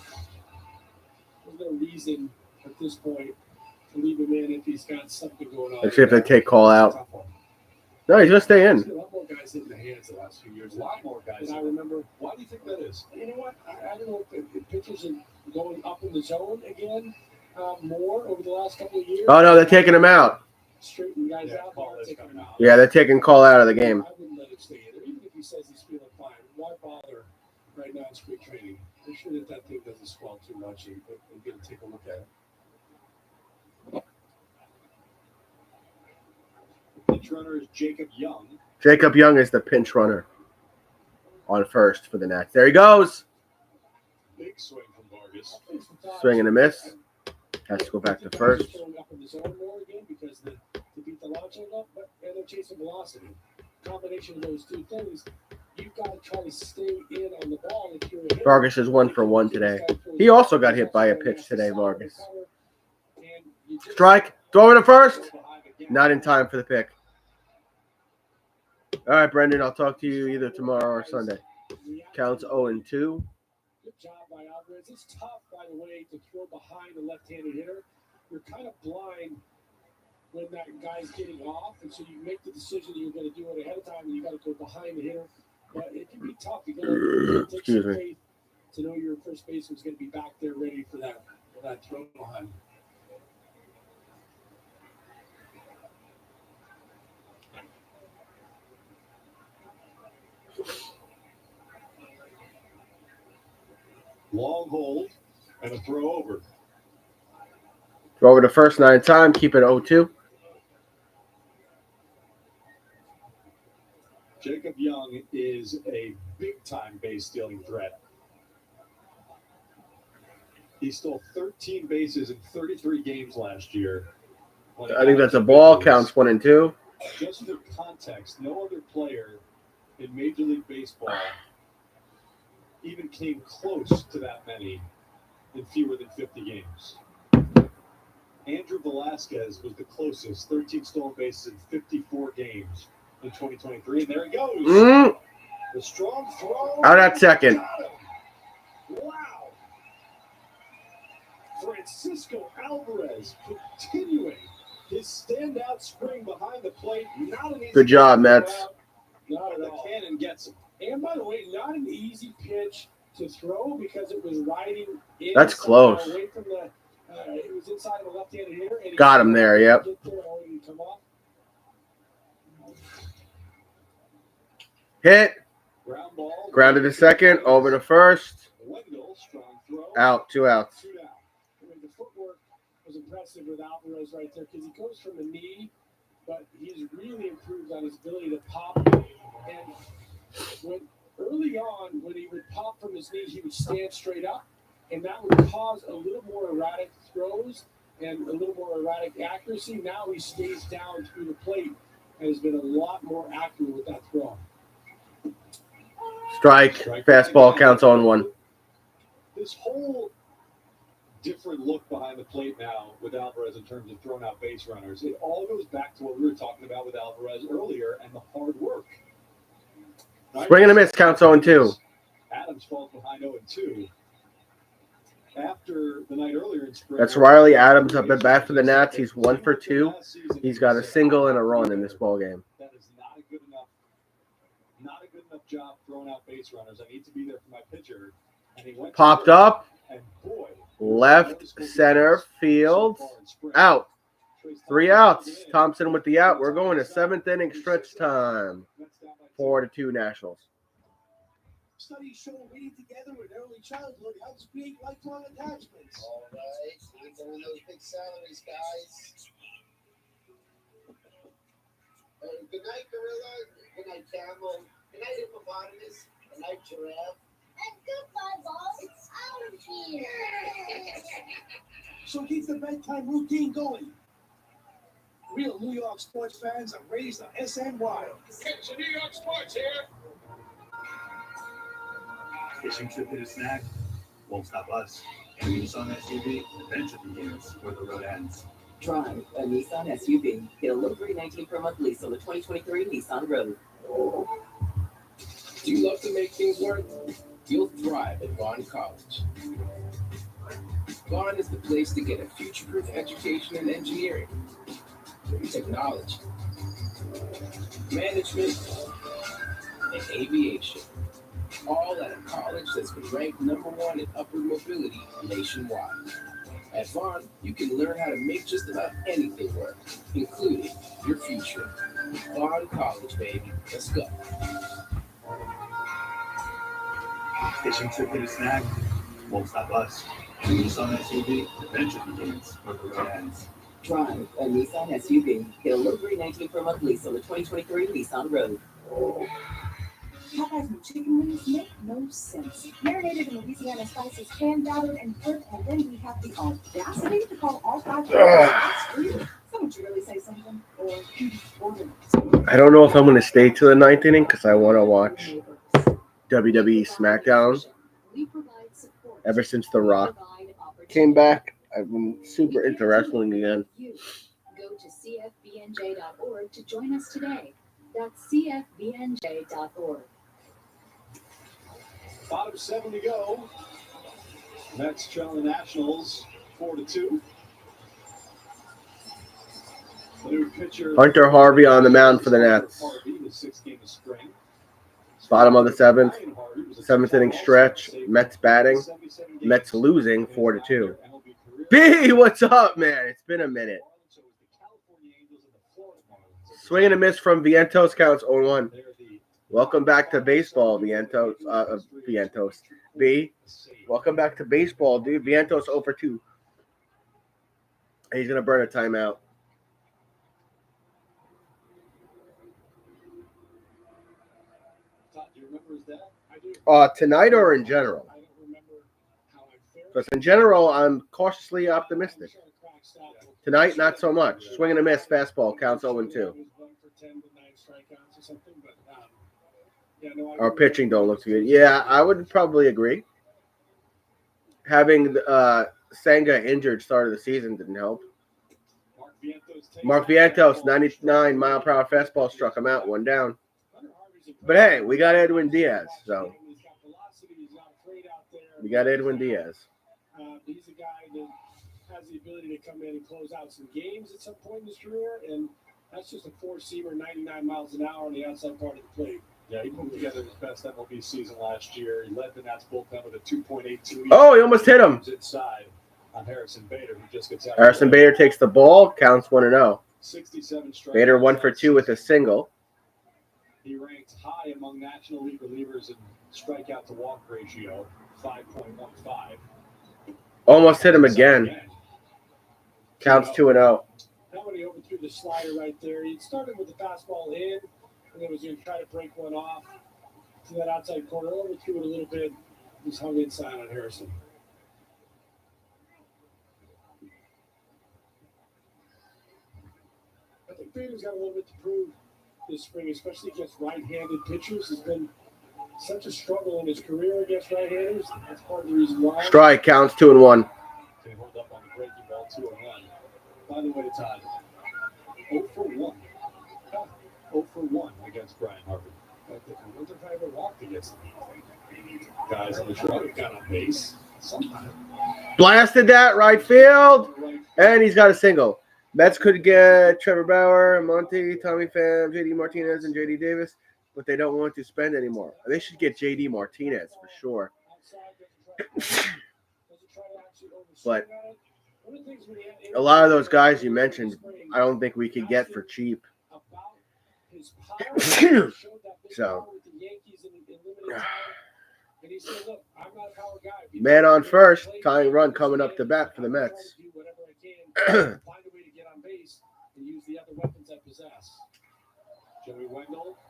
There's no reason at this point to leave him in if he's got something going on. Let's see if they take Call out. No, he's going to stay There's in. a lot more guys hitting the hands the last few years. A lot more guys. And I remember. Why do you think that is? You know what? I don't know if the pitchers are going up in the zone again more over the last couple of years. Oh, no, they're taking him out. Straighten guys out. Taking him out. Yeah, they're taking Call out of the game. I wouldn't let him stay in there. Even if he says he's feeling fine, why bother right now in spring training? Make sure that thing doesn't swell too much and get to take a look at it. The pinch runner is Jacob Young. Jacob Young is the pinch runner on first for the Nats. There he goes. Big swing from Vargas. Swing and a miss. Has to go back to first. Up in the zone more again because to beat the launch up, but they're chasing velocity. Combination of those two things, you've got to try to stay in on the ball if you're a hitter. Vargas is 1 for 1 today. He also got hit by a pitch today, Vargas. Strike. Throw it to first. Not in time for the pick. All right, Brendan, I'll talk to you either tomorrow or Sunday. Counts 0-2. Good job by Alvarez. It's tough, by the way, to throw behind a left-handed hitter. You're kind of blind when that guy's getting off, and so you make the decision that you're going to do it ahead of time, and you got to go behind the hitter. But it can be tough. You got to take some faith to know your first baseman's going to be back there ready for that throw behind. Long hold and a throw over. Throw over to first 9 time. Keep it 0-2. Jacob Young is a big-time base stealing threat. He stole 13 bases in 33 games last year. I think that's a ball. Counts 1-2. Just for context, no other player in Major League Baseball even came close to that many in fewer than 50 games. Andrew Velasquez was the closest, 13 stolen bases in 54 games in 2023. And there he goes. The strong throw. Out at second. Wow. Francisco Alvarez continuing his standout spring behind the plate. Not an easy Good job, Mets. Not at all. Cannon gets him. And by the way, not an easy pitch to throw because it was riding in. That's close. Away from the, it was inside of a left-handed hitter. And Got him there, yep. Hit. Grounded to second. Over to first. Out. 2 outs. I mean, the footwork was impressive with Alvarez right there because he goes from the knee, but he's really improved on his ability to pop. And early on, when he would pop from his knee, he would stand straight up. and that would cause a little more erratic throws and a little more erratic accuracy. Now he stays down through the plate and has been a lot more accurate with that throw. Strike. Fastball counts on 1. This whole different look behind the plate now with Alvarez in terms of thrown out base runners, it all goes back to what we were talking about with Alvarez earlier and the hard work. Right? Swing and a miss counts 0-2. Adams falls behind 0-2. After the night earlier in spring, That's Riley Adams up at bat for the Nats. He's 1 for 2. He's got a single and a run in this ball game. That is not a good enough job throwing out base runners. I need to be there for my pitcher. And he went Popped up. And boy, Left center field. Out. 3 outs. Thompson with the out. We're going to 7th inning stretch time. 4-2 Nationals. Studies show reading together in early childhood helps create lifelong attachments. All right, we're going those big salaries, guys. Good night, gorilla. Good night, camel. Good night, hippopotamus. Good night, giraffe. And goodbye, boss. It's out of here. So keep the bedtime routine going. Real New York sports fans are raised on SNY. It's New York sports here. Fishing trip hit a snag, won't stop us. And Nissan SUV, adventure begins where the road ends. Drive a Nissan SUV. Get a low $319 per month lease on the 2023 Nissan Rogue. Do you love to make things work? You'll thrive at Vaughn College. Vaughn is the place to get a future-proof education in engineering, technology, management, and aviation. All at a college that's been ranked #1 in upward mobility nationwide. At Vaughn, you can learn how to make just about anything work, including your future. Vaughn College, baby. Let's go. Fishing trip hit a snag, won't stop us. And Nissan SUV, adventure begins where the road ends. Drive a Nissan SUV. Get a low $319 per month lease on the 2023 Nissan Rogue. Popeyes and chicken wings make no sense. Marinated in Louisiana spices, hand-battered and cooked, and then we have the audacity to call all 5 fast food. So would you really say something? Or order? I don't know if I'm going to stay to the 9th inning because I want to watch WWE SmackDown. Ever since The Rock came back, I've been super into wrestling again. Go to cfbnj.org to join us today. That's cfbnj.org. Bottom 7 to go. Mets trail the Nationals 4-2. The new pitcher Hunter Harvey on the mound for the Nats. Harvey, the 6th game of spring. Bottom of the 7th inning stretch. Mets batting. Mets losing 4-2. B, what's up, man? It's been a minute. Swing and a miss from Vientos counts 0-1. Welcome back to baseball, Vientos. Vientos. B, welcome back to baseball, dude. Vientos 0-2. He's going to burn a timeout. Tonight or in general? Because in general, I'm cautiously optimistic. Tonight, not so much. Swing and a miss, fastball, counts 0-2. Our pitching don't look too good. Yeah, I would probably agree. Having Senga injured start of the season didn't help. Mark Vientos, 99-mile-per-hour fastball struck him out, 1 down. But hey, we got Edwin Diaz, so we got Edwin Diaz. He's a guy that has the ability to come in and close out some games at some point in his career, and that's just a 4-seamer, 99 miles an hour on the outside part of the plate. Yeah, he put together his best MLB season last year. He led the Nats bullpen with a 2.82. Oh, he almost hit him. Inside on Harrison Bader, who just gets out. Harrison Bader takes the ball, counts 1-0. 67 strikes. Bader 1 for 2 with a single. He ranked high among National League relievers in strikeout to walk ratio, 5.15. Almost hit him again. Counts 2-0. That one he overthrew the slider right there. He started with the fastball in, and then was going to try to break one off to that outside corner. Overthrew it a little bit. Just hung inside on Harrison. Bader's got a little bit to prove this spring, especially against right-handed pitchers. Has been such a struggle in his career against right-handers. That's part of the reason why. Strike counts 2-1. They hold up on the breaking ball 2-1. By the way, Todd, 0 for 1. 0 for 1 against Brian Harvey. I wonder if I ever walked against him. Guys on the truck got on base sometime. Blasted that right field, and he's got a single. Mets could get Trevor Bauer, Monty, Tommy Pham, JD Martinez, and JD Davis, but they don't want to spend anymore. They should get JD Martinez for sure. But a lot of those guys you mentioned, I don't think we could get for cheap. So, man on first, tying run coming up to bat for the Mets.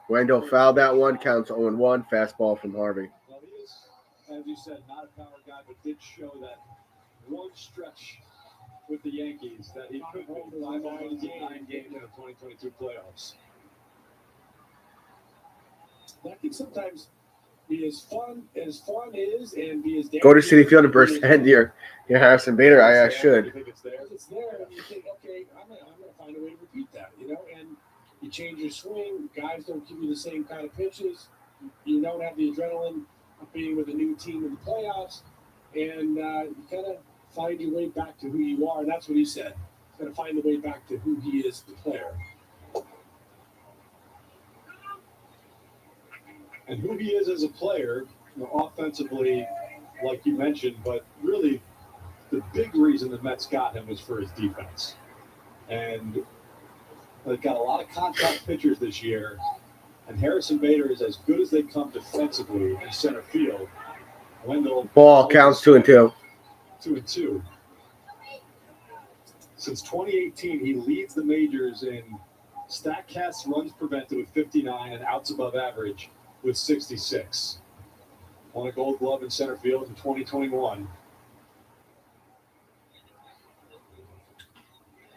Wendell fouled that one, counts 0-1, fastball from Harvey. Well, he is, as you said, not a power guy, but did show that one stretch with the Yankees that he could win 5 games in the 2022 playoffs. I think sometimes be as fun is and be as go to City Field and burst and your Harrison Bader. I should. You think it's there, and you think, okay, I'm gonna find a way to repeat that, and you change your swing. Guys don't give you the same kind of pitches. You don't have the adrenaline of being with a new team in the playoffs, and you kind of find your way back to who you are. And that's what he said. He's going to find the way back to who he is, the player. And who he is as a player, offensively, like you mentioned, but really the big reason the Mets got him was for his defense. And they've got a lot of contact pitchers this year, and Harrison Bader is as good as they come defensively in center field. Wendell ball counts 2-2. 2-2. Since 2018, he leads the majors in StatCast runs prevented with 59 and outs above average with 66. Won a Gold Glove in center field in 2021.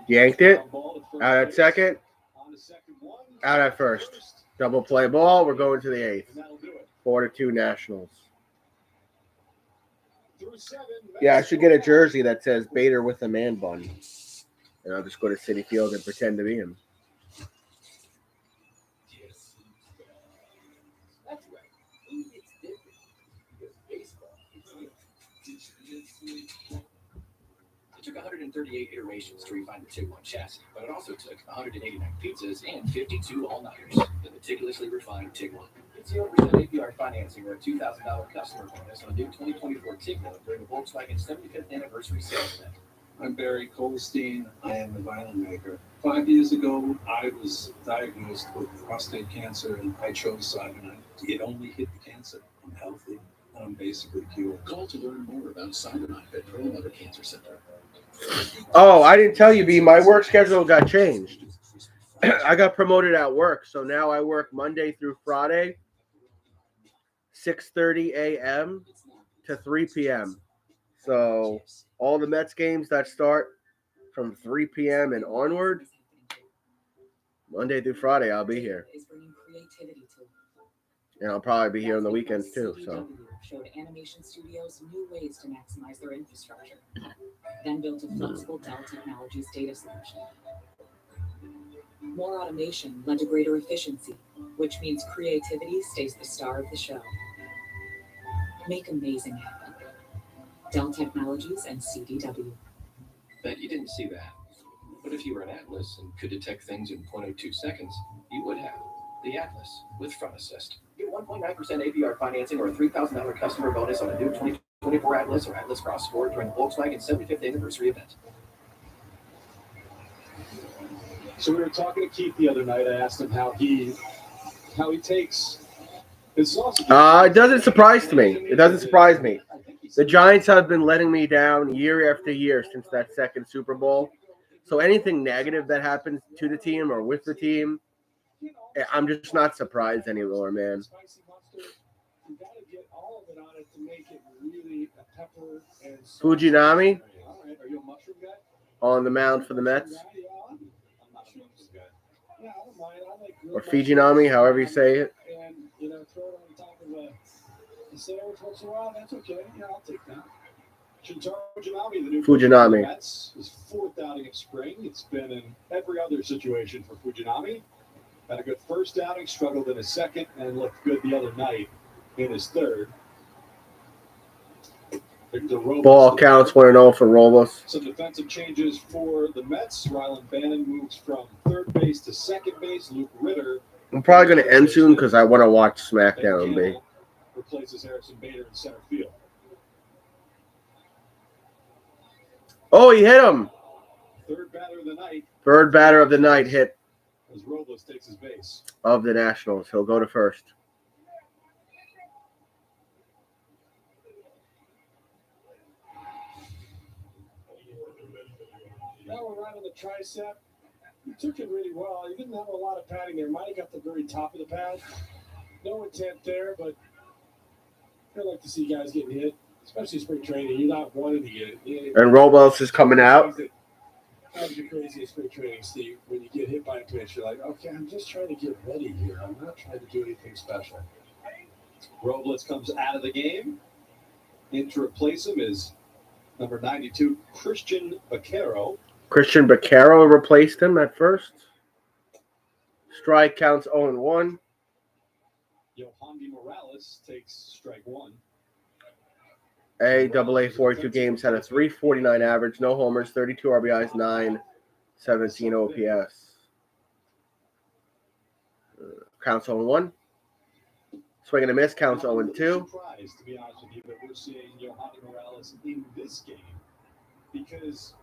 Yanked it. Out at second. Out at first. Double play ball. We're going to the 8th. 4-2 Nationals. Yeah, I should get a jersey that says Bader with a man bun. And I'll just go to City Field and pretend to be him. That's right. It's different because baseball It took 138 iterations to refine the TIG-1 chassis, but it also took 189 pizzas and 52 all-nighters. The meticulously refined TIG-1. It's 0% APR financing or a $2,000 customer bonus on a new 2024 TIG-1 during the Volkswagen 75th anniversary sales event. I'm Barry Colstein. I am the vinyl maker. 5 years ago, I was diagnosed with prostate cancer, and I chose Cyanide. It only hit the cancer. I'm healthy, and I'm basically cured. Call to learn more about Cyanide at Pearl River Cancer Center. Oh, I didn't tell you, B. My work schedule got changed. I got promoted at work, so now I work Monday through Friday, 6:30 a.m. to 3 p.m. So all the Mets games that start from 3 p.m. and onward, Monday through Friday, I'll be here. And I'll probably be here on the weekends too. So showed animation studios new ways to maximize their infrastructure, then built a flexible Dell Technologies data solution. More automation led to greater efficiency, which means creativity stays the star of the show. Make amazing happen. Dell Technologies and CDW. Bet you didn't see that. But if you were an Atlas and could detect things in 0.02 seconds, you would have the Atlas with Front Assist. Get 1.9% APR financing or a $3,000 customer bonus on a new 2024 Atlas or Atlas Cross Sport during the Volkswagen 75th anniversary event. So we were talking to Keith the other night. I asked him how he takes his sausage. It doesn't surprise me. It doesn't surprise me. The Giants have been letting me down year after year since that second Super Bowl. So anything negative that happens to the team or with the team, I'm just not surprised anymore, man. Fujinami on the mound for the Mets. or Fujinami, however you say it. And, you know, throw it on top of a sandwich once in a while, that's okay. Yeah, I'll take that. Shintaro Fujinami, the new Fujinami. Mets, his fourth outing of spring. It's been in every other situation for Fujinami. Had a good first outing, struggled in his second, and looked good the other night in his third. Victor Robles, Ball counts 1-0 for Robles. some defensive changes for the Mets. Rylan Bannon moves from third base to second base. Luke Ritter I'm probably going to end soon because I want to watch SmackDown, B. replaces Harrison Bader in center field. Oh, he hit him. Third batter of the night Third batter of the night hit as Robles takes his base. of the Nationals. He'll go to first. Now we're right on the tricep. He took it really well. He didn't have a lot of padding there. Might have got the very top of the pad. No intent there, but I'd like to see guys getting hit, especially spring training. You're not wanting to get it. And Robles is coming out. That was your craziest spring training, Steve. When you get hit by a pitch, you're like, okay, I'm just trying to get ready here. I'm not trying to do anything special. Robles comes out of the game. In to replace him is number 92, Christian Vaquero. Christian Vaquero replaced him at first. Strike counts 0-1. Yohandy Morales takes strike one. AA 42 games, had a 349 average, no homers, 32 RBIs, 917 OPS. Counts 0-1. Swing and a miss, counts 0-2. Surprised, to be honest with you, that we're seeing Yohandy Morales in this game because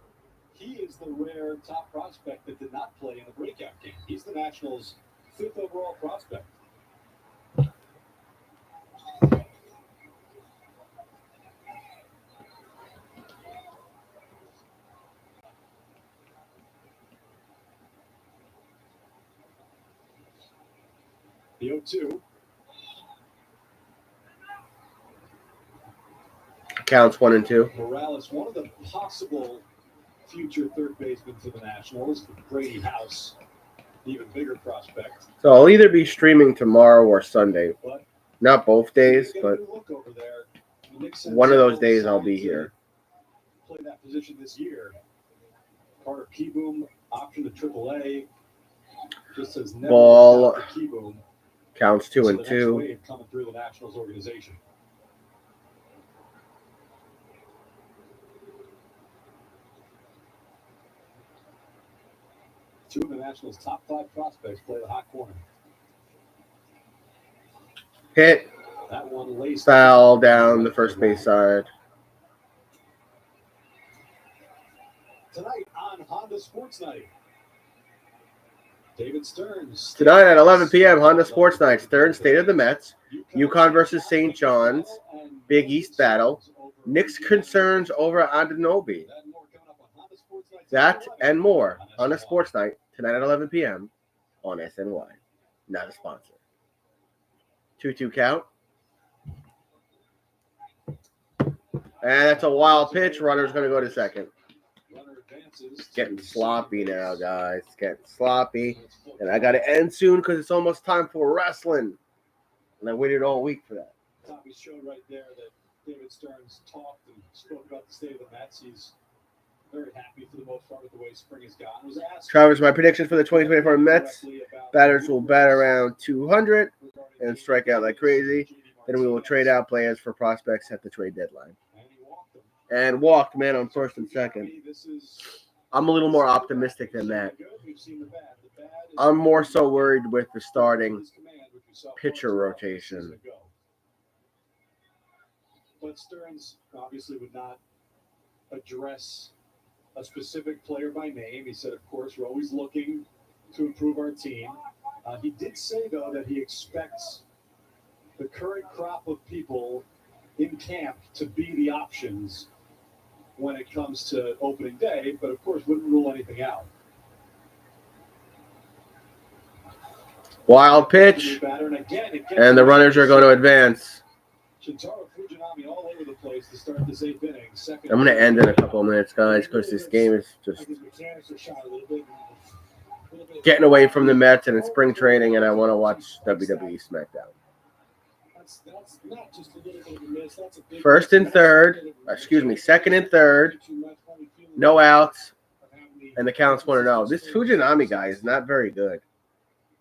he is the rare top prospect that did not play in the breakout game. He's the Nationals' 5th overall prospect. The 0-2. Counts 1-2. Morales, one of the possible future third basemen for the Nationals, Brady House, even bigger prospect. So I'll either be streaming tomorrow or Sunday. Not both days, but Look over there. Nick one of those Senzel days I'll signed be to here. Play that position this year. Carter Kieboom, option to AAA. Just says never Ball looked out for Kieboom. counts So the next 2-2. wave coming through the Nationals organization. Two of the Nationals' top 5 prospects play the hot corner. Hit, That one laced foul down the first base side. tonight on Honda Sports Night. David Stearns. Tonight at 11 p.m., Honda Sports Night. Stern State of the Mets. UConn versus St. John's. Big East battle. Knicks concerns over Anunoby. That and more. Honda Sports Night. Tonight at 11 p.m. on SNY. Not a sponsor. 2-2 count. And that's a wild pitch. Runner's going to go to second. It's getting sloppy now, guys. It's getting sloppy. And I got to end soon because it's almost time for wrestling. And I waited all week for that. Tommy showed right there that David Stearns talked and spoke about the state of the Mets. He's very happy for the most part with the way spring has gone. Was asked Travis, my prediction for the 2024 Mets. Batters will bat around 200 and strike out like crazy. Then we will trade out players for prospects at the trade deadline. And walked, man, on first and second. I'm a little more optimistic than that. I'm more so worried with the starting pitcher rotation. But Stearns obviously would not address a specific player by name. He said, of course, we're always looking to improve our team. He did say, though, that he expects the current crop of people in camp to be the options when it comes to opening day, but of course wouldn't rule anything out. Wild pitch. And the runners are going to advance. Shintaro Fujinami all over the place to start this 8th inning. I'm going to end in a couple of minutes, guys, because this game is just getting away from the Mets and it's spring training, and I want to watch WWE SmackDown. That's not just a little bit of a miss. That's a big First and third, second and third, no outs, and the count's 1-0. This Fujinami guy is not very good.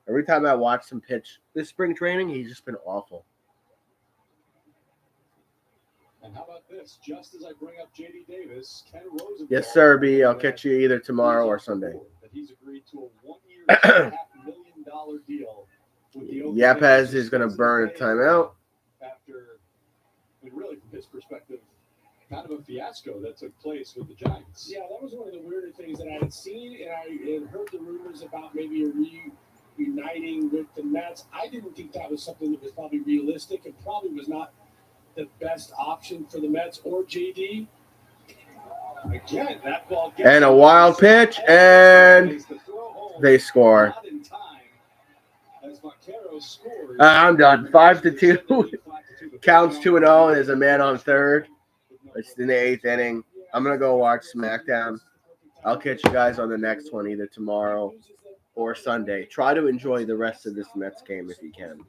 Every time I watch him pitch this spring training, he's just been awful. And how about this? Just as I bring up J.D. Davis, Ken Rosenthal. Yes, sir, B. I'll catch you either tomorrow or Sunday. That he's agreed to a 1 year, $2.5 million deal with the Oakland Yapaz A's. is going to burn a timeout. After, I mean, really, from his perspective, kind of a fiasco that took place with the Giants. Yeah, that was one of the weirder things that I had seen, and I had heard the rumors about maybe reuniting with the Mets. I didn't think that was something that was probably realistic and probably was not the best option for the Mets or JD. Again, that ball gets And a wild pitch, and they score. not in time as Vaquero scores. I'm done. 5-2. Counts 2-0, and there's a man on third. It's in the 8th inning. I'm going to go watch SmackDown. I'll catch you guys on the next one, either tomorrow or Sunday. Try to enjoy the rest of this Mets game if you can.